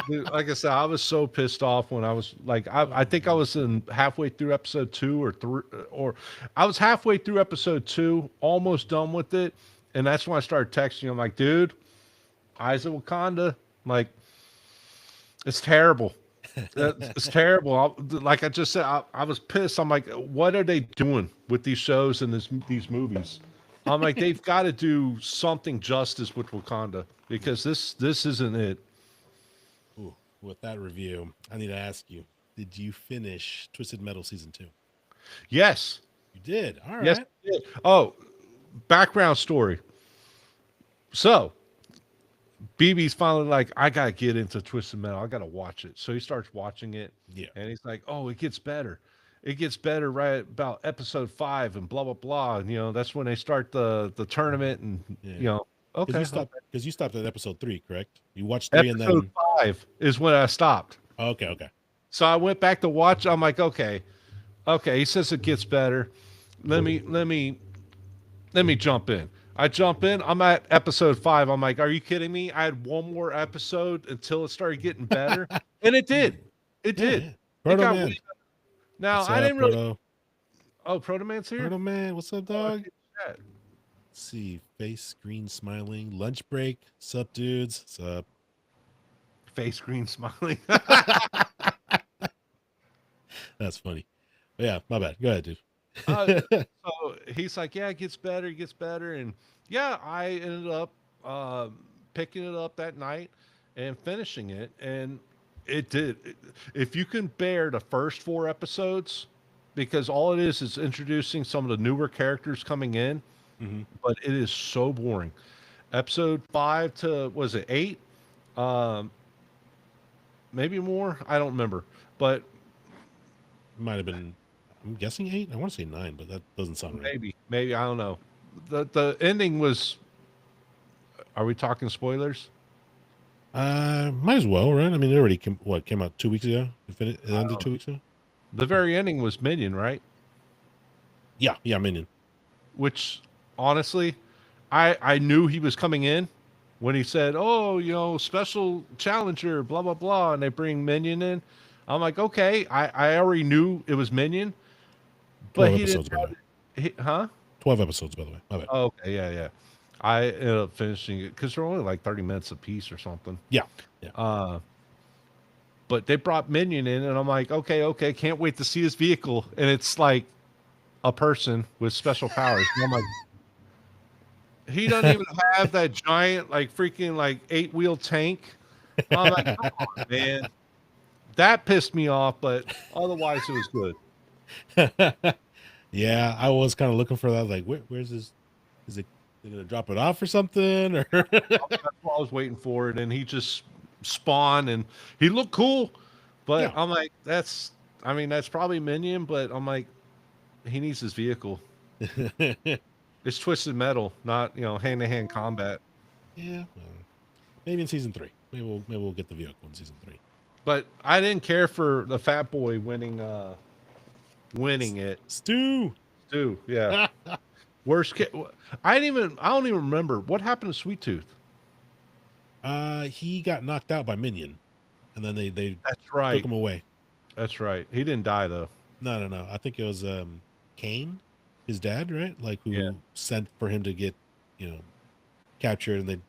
Dude, like I said, I was so pissed off when I was like, I think I was halfway through episode 2 or 3, or I was halfway through episode 2, almost done with it, and that's when I started texting you. I'm like, dude, Eyes of Wakanda, like, it's terrible. It's terrible. Like I just said, I was pissed. I'm like, what are they doing with these shows and these movies? I'm like, they've got to do something justice with Wakanda, because this isn't it. Ooh, with that review, I need to ask you, did you finish Twisted Metal Season 2? Yes. You did. All right. Yes. I did. Oh, background story. So BB's finally like, I gotta get into Twisted Metal. I gotta watch it. So he starts watching it, Yeah. and he's like, "Oh, it gets better. It gets better right about episode 5, and blah blah blah." And that's when they start the tournament, and Yeah. okay, Because you stopped at episode 3, correct? You watched 3 and episode then 5 is when I stopped. okay, okay. So I went back to watch. I'm like, okay. He says it gets better. Let me jump in. I jump in. I'm at episode 5. I'm like, are you kidding me? I had one more episode until it started getting better, and it did. It Yeah, did. yeah. It Proto got Man. way- Now What's I up, didn't really. Proto? Oh, Proto Man's here. Proto Man, what's up, Oh, dog? shit, chat. Let's see. Face screen smiling. Lunch break. Sup, dudes? Sup? Face green smiling. That's funny. But yeah, my bad. Go ahead, dude. So he's like, yeah, it gets better, and yeah, I ended up picking it up that night and finishing it, and it did. If you can bear the first 4 episodes, because all it is introducing some of the newer characters coming in, Mhm. but it is so boring. Episode 5 to was it 8? Maybe more. I don't remember, but Might have been, I'm guessing 8. I want to say 9, but that doesn't sound right. maybe I don't know. The ending was. Are we talking spoilers? Might as well, right? I mean, it already came out 2 weeks ago? It ended 2 weeks ago? The very ending was Minion, right? Yeah, Minion. Which honestly, I knew he was coming in when he said, "Oh, special challenger, blah blah blah," and they bring Minion in. I'm like, okay, I already knew it was Minion, 12 but he episodes, didn't. by the way. Huh? 12 episodes, by the way. My bad. Oh, okay, yeah. I ended up finishing it because they're only like 30 minutes a piece or something. Yeah. But they brought Minion in, and I'm like, okay, can't wait to see his vehicle, and it's like a person with special powers. And I'm like, he doesn't even have that giant, like freaking, like 8-wheel tank. I'm like, come on, man. That pissed me off, but otherwise it was good. Yeah, I was kind of looking for that. Like, where's this? Is it going to drop it off or something? Or That's what I was waiting for, and then he just spawned, and he looked cool, but Yeah. I'm like, that's probably Minion, but I'm like, he needs his vehicle. It's Twisted Metal, not hand-to-hand combat. Yeah, well, maybe in season 3. Maybe we'll get the vehicle in season 3. But I didn't care for the Fat Boy winning it. Stu. Yeah. Worst case, I don't even remember what happened to Sweet Tooth. He got knocked out by Minion, and then they That's took right. him away. That's right. He didn't die though. No. I think it was Kane, his dad, right? Like who Yeah. sent for him to get captured, and they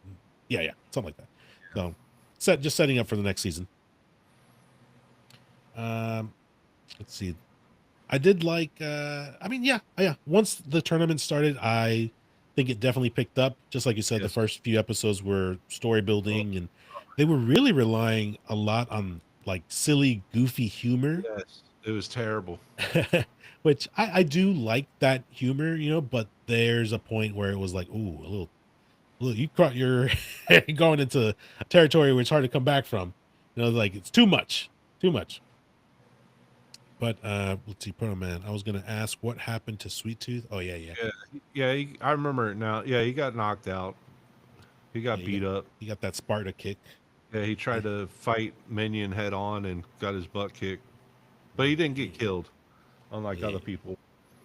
yeah, something like that. So just setting up for the next season. Let's see. I did like yeah. Once the tournament started, I think it definitely picked up. Just like you said, the Yes. first few episodes were story building, and they were really relying a lot on like silly, goofy humor. Yes. It was terrible. Which I do like that humor, but there's a point where it was like, ooh, a little you're going into a territory where it's hard to come back from. Like it's too much. But let's see, Proto Man. I was gonna ask what happened to Sweet Tooth. Oh yeah. Yeah. I remember it now. Yeah, he got knocked out. He got Yeah, beat up. He got that Sparta kick. Yeah, he tried to fight Minion head on and got his butt kicked, but he didn't get killed, unlike Yeah. other people.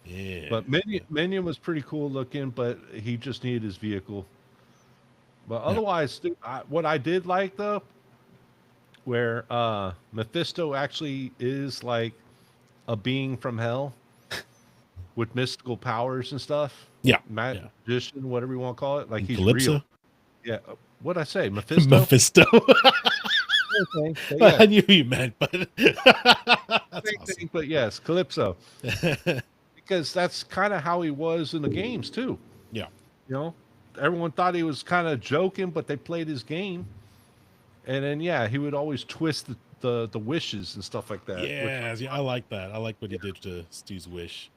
Yeah. But Minion was pretty cool looking, but he just needed his vehicle. But otherwise, what I did like though, where Mephisto actually is like a being from hell with mystical powers and stuff. Yeah. Magician, whatever you want to call it. Like And he's Calypso? real. Yeah. What'd I say? Mephisto? Mephisto. Same thing, but I knew you meant, but that's Same awesome. thing, but yes, Calypso. Because that's kind of how he was in the games too. Yeah. Everyone thought he was kind of joking, but they played his game. And then he would always twist the wishes and stuff like that. Yeah, I like that. I like what he did to Stu's wish.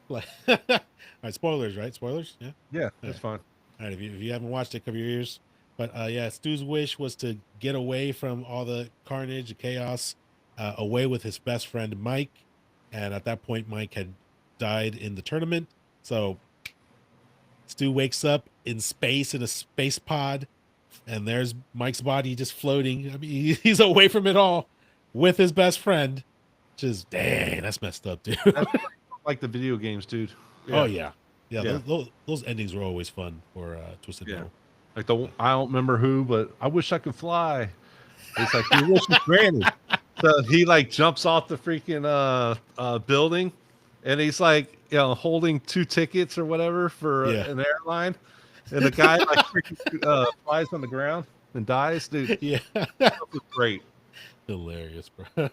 Like, all right, spoilers, right? Spoilers, yeah. Yeah, that's fine. All right, if you haven't watched it, cover your ears. But yeah, Stu's wish was to get away from all the carnage, the chaos, away with his best friend Mike. And at that point, Mike had died in the tournament. So Stu wakes up in space in a space pod, and there's Mike's body just floating. I mean, he's away from it all with his best friend. Just dang, that's messed up, dude. That's like the video games, dude. Oh yeah, yeah. Yeah. Those endings were always fun for Twisted Yeah. Metal. Like I don't remember who, but I wish I could fly. It's like you wish it's granny. So he like jumps off the freaking building, and he's like, holding 2 tickets or whatever for an airline, and the guy like freaking flies on the ground and dies. Dude, Yeah, that was great. hilarious, bro.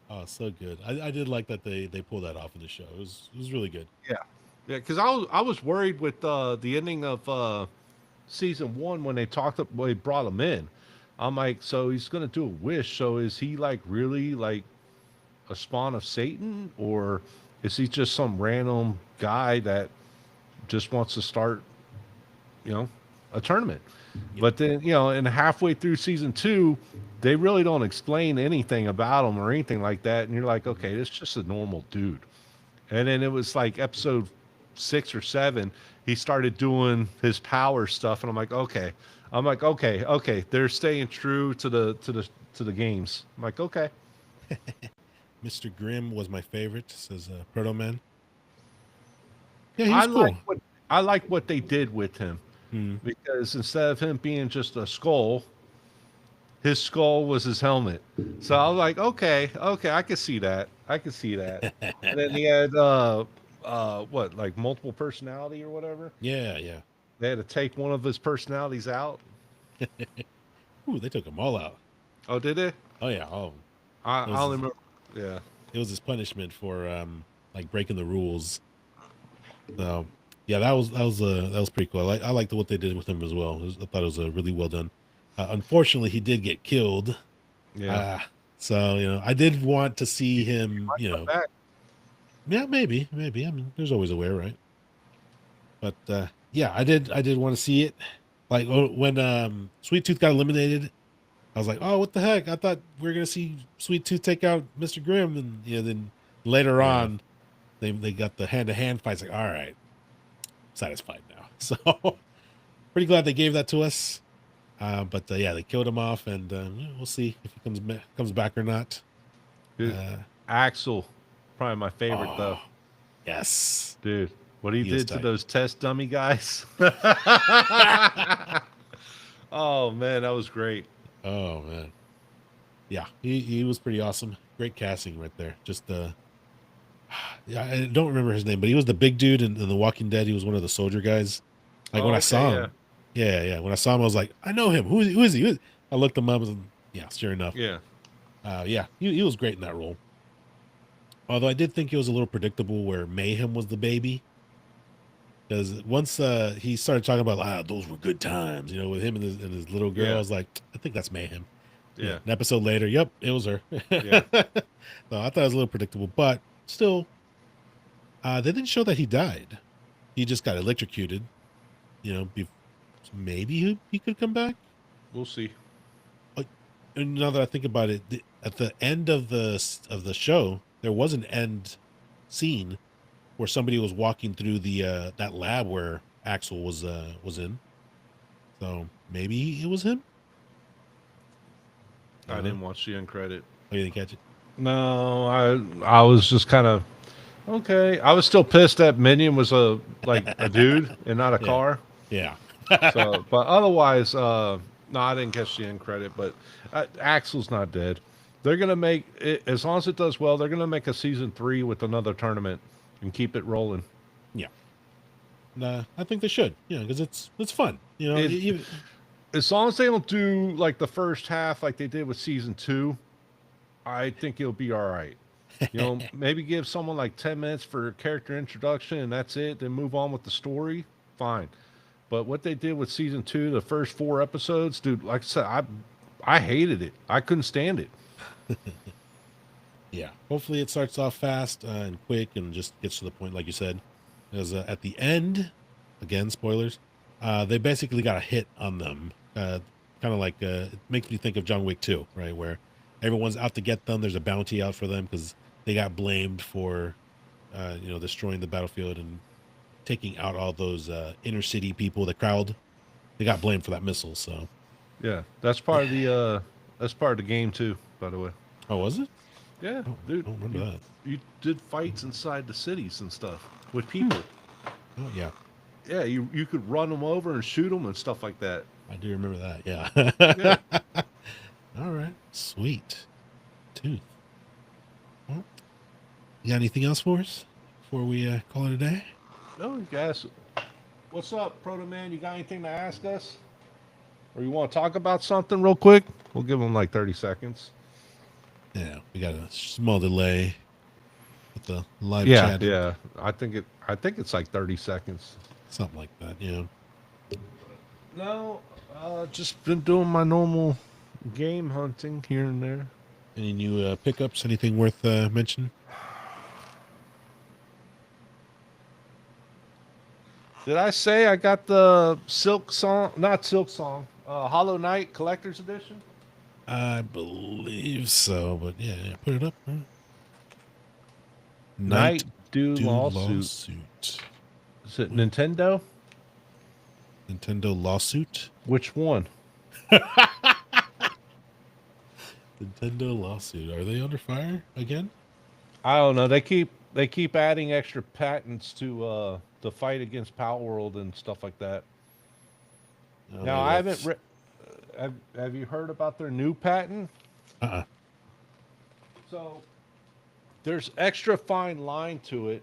Oh, so good. I did like that they pulled that off in the show. It was really good. Yeah, because I was worried with the ending of season 1 when they brought him in. I'm like, so he's gonna do a wish. So is he like really like a spawn of Satan, or is he just some random guy that just wants to start, a tournament? Yep. But then, and halfway through season 2, they really don't explain anything about him or anything like that. And you're like, okay, this is just a normal dude. And then it was like episode 6 or 7, he started doing his power stuff, and I'm like, okay. They're staying true to the games. I'm like, okay. Mr. Grimm was my favorite, says Proto Man. Yeah, he was cool. I like what they did with him, because instead of him being just a skull, his skull was his helmet. So I was like, okay, I can see that. And then he had like multiple personality or whatever. Yeah, yeah. They had to take one of his personalities out. Ooh, they took them all out. Oh, did they? Oh yeah. Oh, I only remember. Yeah. It was his punishment for like breaking the rules. So yeah, that was pretty cool. I liked what they did with him as well. I thought it was really well done. Unfortunately, he did get killed. Yeah. So I did want to see him. Back. Yeah, maybe. I mean, there's always a way, right? But yeah, I did want to see it. Like when Sweet Tooth got eliminated, I was like, oh, what the heck? I thought we were gonna see Sweet Tooth take out Mr. Grimm, and then later on, they got the hand-to-hand fights. Like, all right, satisfied now. So pretty glad they gave that to us. But yeah, they killed him off, and we'll see if he comes back or not. Dude, Axel, probably my favorite though. Yes, dude. What he did to those test dummy guys. Oh, man, that was great. Oh, man. Yeah, he was pretty awesome. Great casting right there. Just, yeah, I don't remember his name, but he was the big dude in The Walking Dead. He was one of the soldier guys. Like when I saw him. Yeah. When I saw him, I was like, I know him. Who is he? I looked him up and yeah, sure enough. Yeah. Yeah, he was great in that role. Although I did think it was a little predictable where Mayhem was the baby. Because once he started talking about those were good times, with him and his little girl, I was like, I think that's Mayhem. Yeah. An episode later, yep, it was her. Yeah. So I thought it was a little predictable, but still, they didn't show that he died. He just got electrocuted. Maybe he could come back. We'll see. And now that I think about it, at the end of the show, there was an end scene where somebody was walking through the that lab where Axel was in. So maybe it was him. I didn't watch the end credit. Oh, you didn't catch it? No, I was just kind of okay. I was still pissed that Minion was a dude and not a car. Yeah. So, but otherwise, no, I didn't catch the end credit. But Axel's not dead. They're gonna make it, as long as it does well. They're gonna make a season 3 with another tournament and keep it rolling. Yeah. I think they should. Because it's fun. As long as they don't do like the first half like they did with season 2, I think it'll be all right. Maybe give someone like 10 minutes for character introduction and that's it. Then move on with the story. Fine. But what they did with season 2, the first 4 episodes, dude, like I said, I hated it. I couldn't stand it. Yeah, hopefully it starts off fast and quick and just gets to the point, like you said. Because at the end, again, spoilers, they basically got a hit on them. Kind of like it makes me think of John Wick 2, right? Where everyone's out to get them. There's a bounty out for them because they got blamed for, destroying the battlefield and taking out all those inner city people, the crowd. They got blamed for that missile. So, Yeah, that's part of yeah. the game too, by the way. Oh, was it? Yeah, Oh, dude, I don't remember that. you did fights inside the cities and stuff with Hmm. people. Oh, yeah. Yeah, you could run them over and shoot them and stuff like that. I do remember that. Yeah. Yeah. All right. Sweet. Tooth. Well, you got anything else for us before we call it a day? No, you guys. What's up, Proto Man? You got anything to ask us? Or you want to talk about something real quick? We'll give them like 30 seconds. Yeah, we got a small delay with the live Yeah, chat. yeah. I think it's like 30 seconds. Something like that. Yeah. No, just been doing my normal game hunting here and there. Any new pickups? Anything worth mentioning? Did I say I got the Silk Song? Not Silk Song. Hollow Knight Collector's Edition. I believe so, but yeah, put it up. Huh? Night Dew Dew Lawsuit. Is it Nintendo? Nintendo lawsuit? Which one? Nintendo lawsuit. Are they under fire again? I don't know. They keep adding extra patents to the fight against Power World and stuff like that. Oh, Now I haven't. Have you heard about their new patent? Uh-uh. So there's extra fine line to it,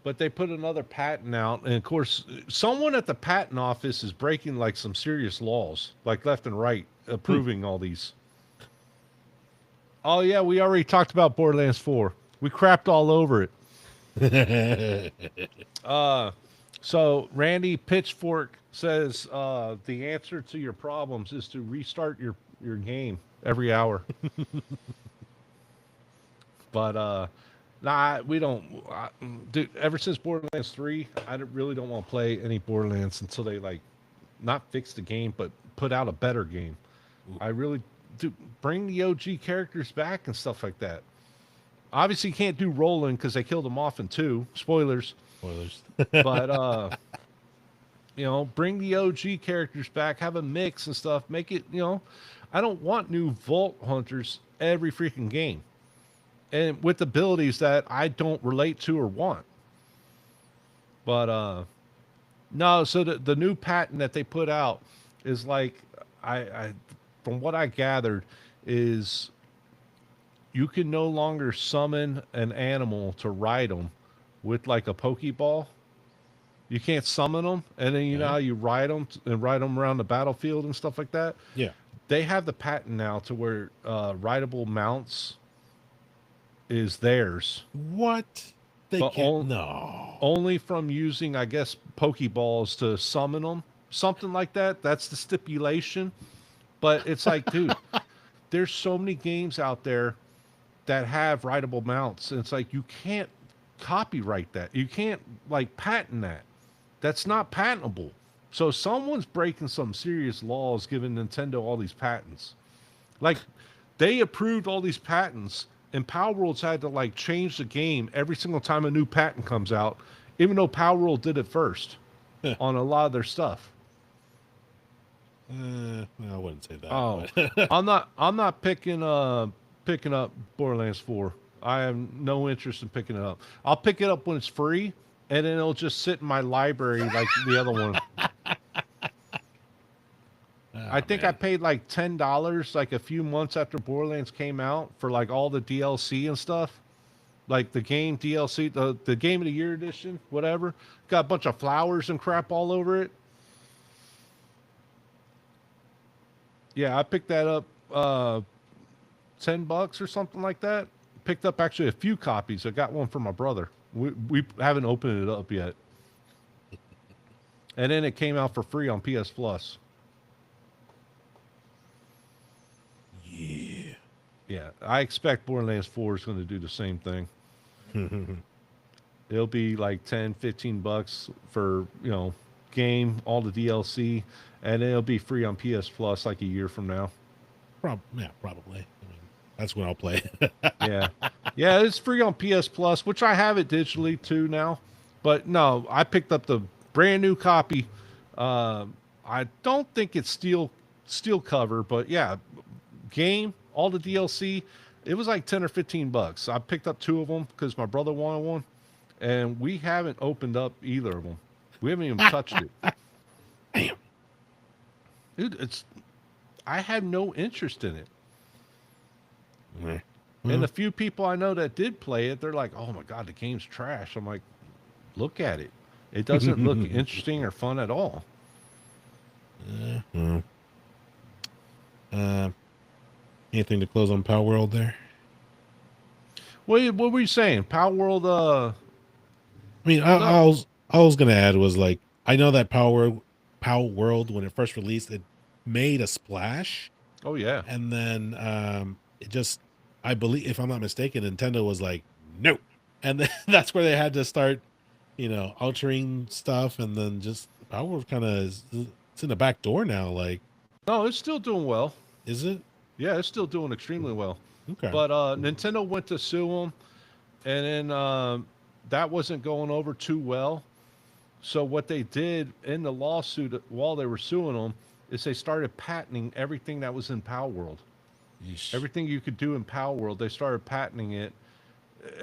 but they put another patent out, and of course, someone at the patent office is breaking like some serious laws, like left and right, approving all these. Oh yeah, we already talked about Borderlands 4. We crapped all over it. So Randy Pitchfork says the answer to your problems is to restart your game every hour. But nah, we don't. Dude, ever since Borderlands 3, I really don't want to play any Borderlands until they like not fix the game, but put out a better game. I really do. Bring the OG characters back and stuff like that. Obviously, you can't do Roland because they killed him off in 2. Spoilers. Spoilers. But bring the OG characters back, have a mix and stuff. Make it, I don't want new Vault Hunters every freaking game, and with abilities that I don't relate to or want. But no, so the new patent that they put out is like I from what I gathered is you can no longer summon an animal to ride them with like a Pokeball. You can't summon them, and then you know how you ride them and ride them around the battlefield and stuff like that. Yeah. They have the patent now to where rideable mounts is theirs. What? They But can't. No. Only from using, I guess, Pokeballs to summon them. Something like that. That's the stipulation. But it's like, dude, there's so many games out there that have rideable mounts. And it's like, you can't copyright that. You can't, like, patent that. That's not patentable. So someone's breaking some serious laws giving Nintendo all these patents. Like, they approved all these patents, and Power World's had to, like, change the game every single time a new patent comes out, even though Power World did it first on a lot of their stuff. I wouldn't say that. Oh, I'm not picking up Borderlands 4. I have no interest in picking it up. I'll pick it up when it's free, and then it'll just sit in my library like the other one. I think I paid like $10 like a few months after Borderlands came out for like all the DLC and stuff. Like the game DLC, the Game of the Year edition, whatever. Got a bunch of flowers and crap all over it. Yeah, I picked that up $10 or something like that. Picked up actually a few copies. I got one for my brother. We haven't opened it up yet. And then it came out for free on PS Plus. Yeah. Yeah, I expect Borderlands 4 is going to do the same thing. It'll be like 10, $15 for, game, all the DLC, and it'll be free on PS Plus like a year from now. Yeah, probably. I mean, that's when I'll play. Yeah. Yeah, it's free on PS Plus, which I have it digitally too now. But no, I picked up the brand new copy. I don't think it's steel cover, but yeah, game, all the DLC, it was like 10 or $15. I picked up 2 of them because my brother wanted one, and we haven't opened up either of them. We haven't even touched it. Damn. Dude, I had no interest in it. Yeah. And the few people I know that did play it, they're like, "Oh my god, the game's trash." I'm like, "Look at it. It doesn't look interesting or fun at all." Anything to close on Power World there? What were you saying? Power World I mean, I was gonna add was like, I know that Power World when it first released, it made a splash, Oh yeah. and then it just, I believe, if I'm not mistaken, Nintendo was like, no, and then that's where they had to start, altering stuff, and then just Power World kind of it's in the back door now. Like, No, it's still doing well. is it? Yeah, it's still doing extremely well. Okay. But Nintendo went to sue them, and then that wasn't going over too well. So what they did in the lawsuit while they were suing them is they started patenting everything that was in Power World. Yeesh. Everything you could do in Power World, they started patenting it.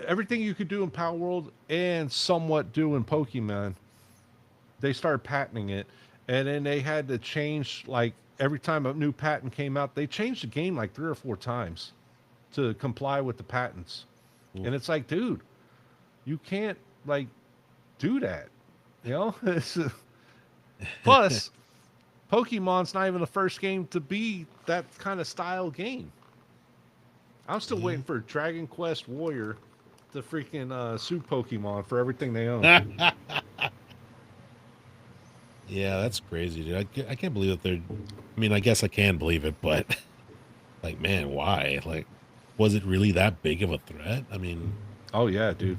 Everything you could do in Power World and somewhat do in Pokemon, they started patenting it. And then they had to change, like, every time a new patent came out, they changed the game like 3 or 4 times to comply with the patents. Ooh. And it's like, dude, you can't, like, do that. Plus, Pokemon's not even the first game to be that kind of style game. I'm still waiting for Dragon Quest Warrior to freaking sue Pokemon for everything they own. Yeah, that's crazy, dude. I can't believe that they're. I mean, I guess I can believe it, but like, man, why? Like, was it really that big of a threat? I mean, Oh yeah, dude.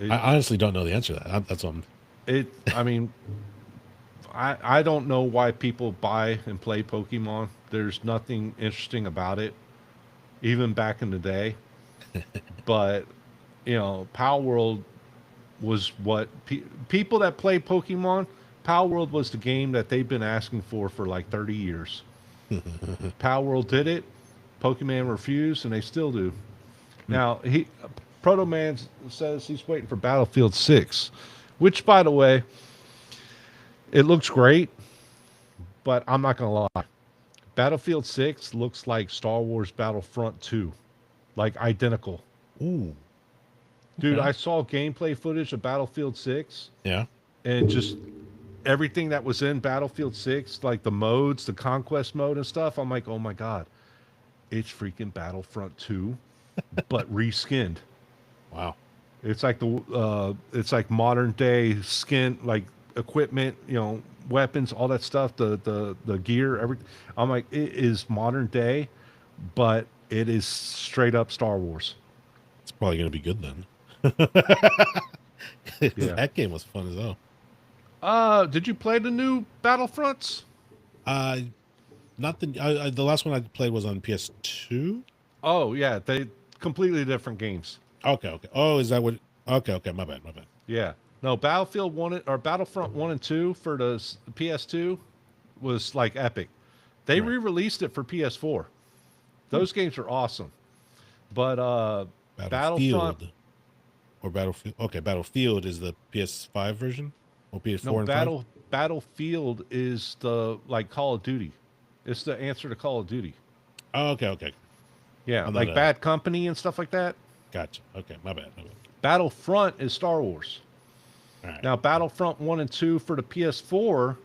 I honestly don't know the answer to that. That's what I'm. I mean, I don't know why people buy and play Pokemon. There's nothing interesting about it, even back in the day. But Power World was what people that play Pokemon. Power World was the game that they've been asking for like 30 years. Power World did it. Pokemon refused, and they still do. Now, Proto Man says he's waiting for Battlefield 6, which, by the way, it looks great, but I'm not going to lie. Battlefield 6 looks like Star Wars Battlefront 2, like identical. Ooh, Dude, okay. I saw gameplay footage of Battlefield 6, Yeah. and just everything that was in Battlefield 6, like the modes, the conquest mode and stuff, I'm like, oh my God, it's freaking Battlefront 2, but reskinned. Wow. It's like it's like modern day skin, like equipment, weapons, all that stuff, the gear, everything. I'm like, it is modern day, but it is straight up Star Wars. It's probably gonna be good then. Yeah. That game was fun as hell. Did you play the new Battlefronts? Not the last one I played was on PS2. Oh yeah, they completely different games. Okay. Oh, is that what? Okay. My bad. Yeah. No, Battlefield 1 or Battlefront 1 and 2 for the PS2 was like epic. They Right. re-released it for PS4. Those games are awesome. But Battlefront, or Battlefield. Okay, Battlefield is the PS5 version or PS4 and Battlefield is the like Call of Duty. It's the answer to Call of Duty. 5. Oh, okay. Yeah, I'm like not Bad Company and stuff like that. Gotcha. Okay, my bad. Battlefront is Star Wars. All right. Now, Battlefront 1 and 2 for the PS4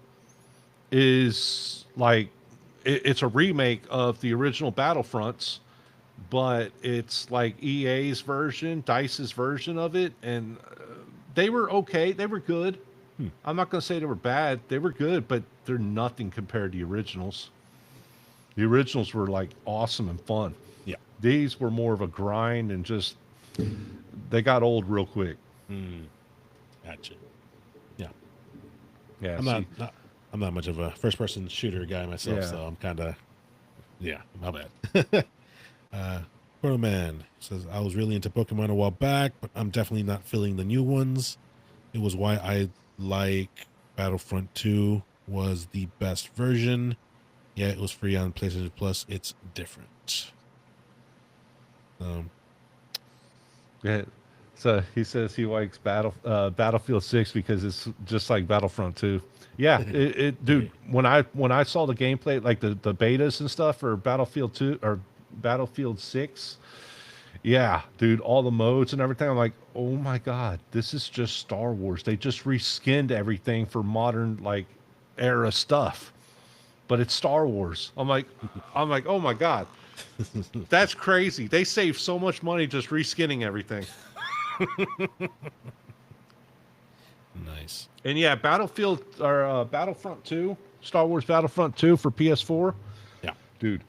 is like, it's a remake of the original Battlefronts, but it's like EA's version, DICE's version of it. And they were okay. They were good. I'm not going to say they were bad. They were good, but they're nothing compared to the originals. The originals were like awesome and fun. Yeah. These were more of a grind and just they got old real quick. Gotcha. Yeah. Yeah, I'm not much of a first person shooter guy myself, Yeah. so I'm kind of my bad. Proto Man says I was really into Pokemon a while back, but I'm definitely not feeling the new ones. It was why I like Battlefront 2 was the best version. Yeah, it was free on PlayStation Plus. It's different. Yeah. So he says he likes Battlefield 6 because it's just like Battlefront 2. Yeah, dude, when I saw the gameplay, like the betas and stuff for Battlefield 2 or Battlefield 6, yeah, dude, all the modes and everything, I'm like, oh my God, this is just Star Wars. They just reskinned everything for modern like era stuff. But it's Star Wars. I'm like, oh my God. That's crazy. They save so much money just reskinning everything. Nice. And yeah, Battlefront 2, Star Wars Battlefront 2 for PS4. Yeah. Dude,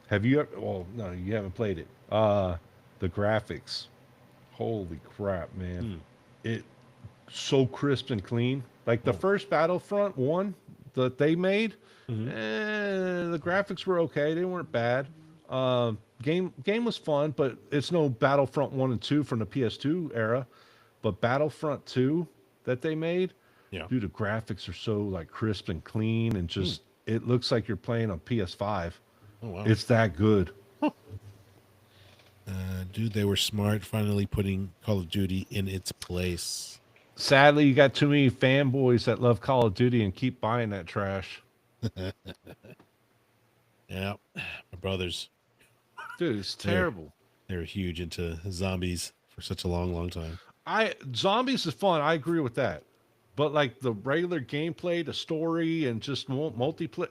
have you ever, well, no, you haven't played it. The graphics. Holy crap, man. It so crisp and clean. Like the first Battlefront 1 that they made, the graphics were okay. They weren't bad. Game was fun, but it's no Battlefront 1 and 2 from the PS2 era. But Battlefront 2 that they made, dude, the graphics are so like crisp and clean and just it looks like you're playing on PS5. Oh wow. It's that good. Dude, they were smart finally putting Call of Duty in its place. Sadly, you got too many fanboys that love Call of Duty and keep buying that trash. Yeah, my brothers. Dude, it's terrible. They were huge into zombies for such a long time. Zombies is fun. I agree with that. But like the regular gameplay, the story, and just multiplayer,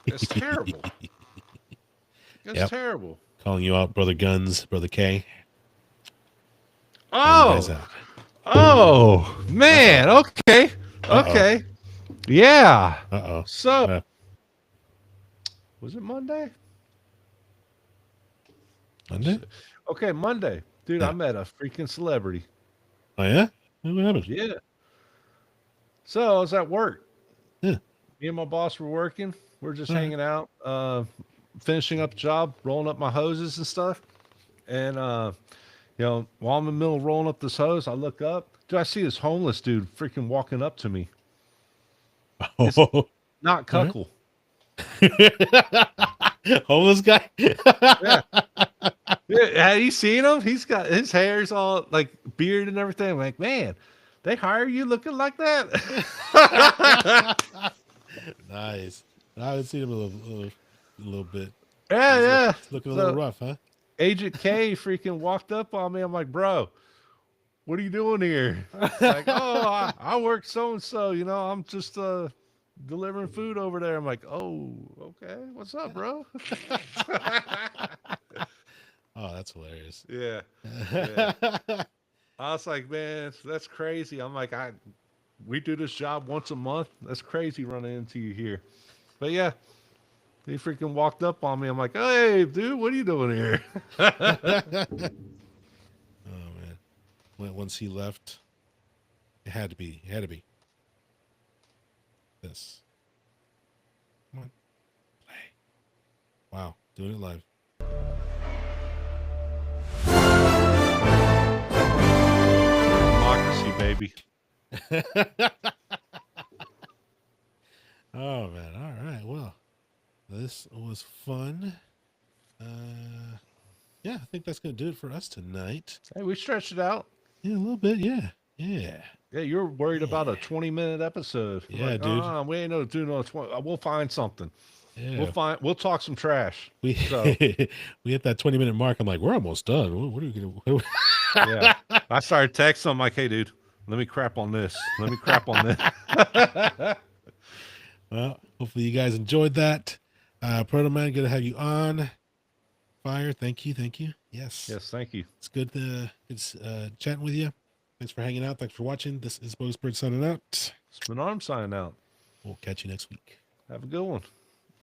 it's terrible. It's terrible. Calling you out, Brother Guns, Brother K. Oh, man. Okay. Okay. Yeah. Uh-oh. So, was it Monday? Monday? Okay, Monday. Dude, I met a freaking celebrity. Oh, yeah? What happened? Yeah. So, I was at work. Yeah. Me and my boss were working. We're just hanging out, finishing up the job, rolling up my hoses and stuff. And, while I'm in the middle of rolling up this hose, I look up. Dude, I see this homeless dude freaking walking up to me. It's not Cuckle. Homeless guy? Yeah. Have you seen him? He's got his hair's all like beard and everything. I'm like, man, they hire you looking like that? Nice. I haven't seen him a little bit. Yeah. It's looking a little rough, huh? Agent K freaking walked up on me. I'm like, bro, what are you doing here? Like, oh, I work so and so. I'm just delivering food over there. I'm like, oh, okay. What's up, bro? Oh, that's hilarious. Yeah. I was like, man, that's crazy. I'm like, we do this job once a month. That's crazy running into you here. But yeah, he freaking walked up on me. I'm like, hey, dude, what are you doing here? Oh, man. Once he left, it had to be. This. Come on. Play. Wow. Doing it live. Democracy, baby. Oh, man. All right. Well, this was fun. Yeah, I think that's going to do it for us tonight. Hey, we stretched it out. Yeah, a little bit. Yeah. Yeah, you're worried about a 20-minute episode. Yeah, like, dude. We ain't no do no 20. We'll find something. Yeah. We'll talk some trash. We hit that 20-minute mark. I'm like, we're almost done. What are we gonna? Yeah. I started texting. I'm like, hey, dude, let me crap on this. Well, hopefully you guys enjoyed that. Proto Man, good to have you on. Fire, thank you. Yes, thank you. It's good chatting with you. Thanks for hanging out. Thanks for watching. This is Bogus Bird signing out. It's been Arm signing out. We'll catch you next week. Have a good one.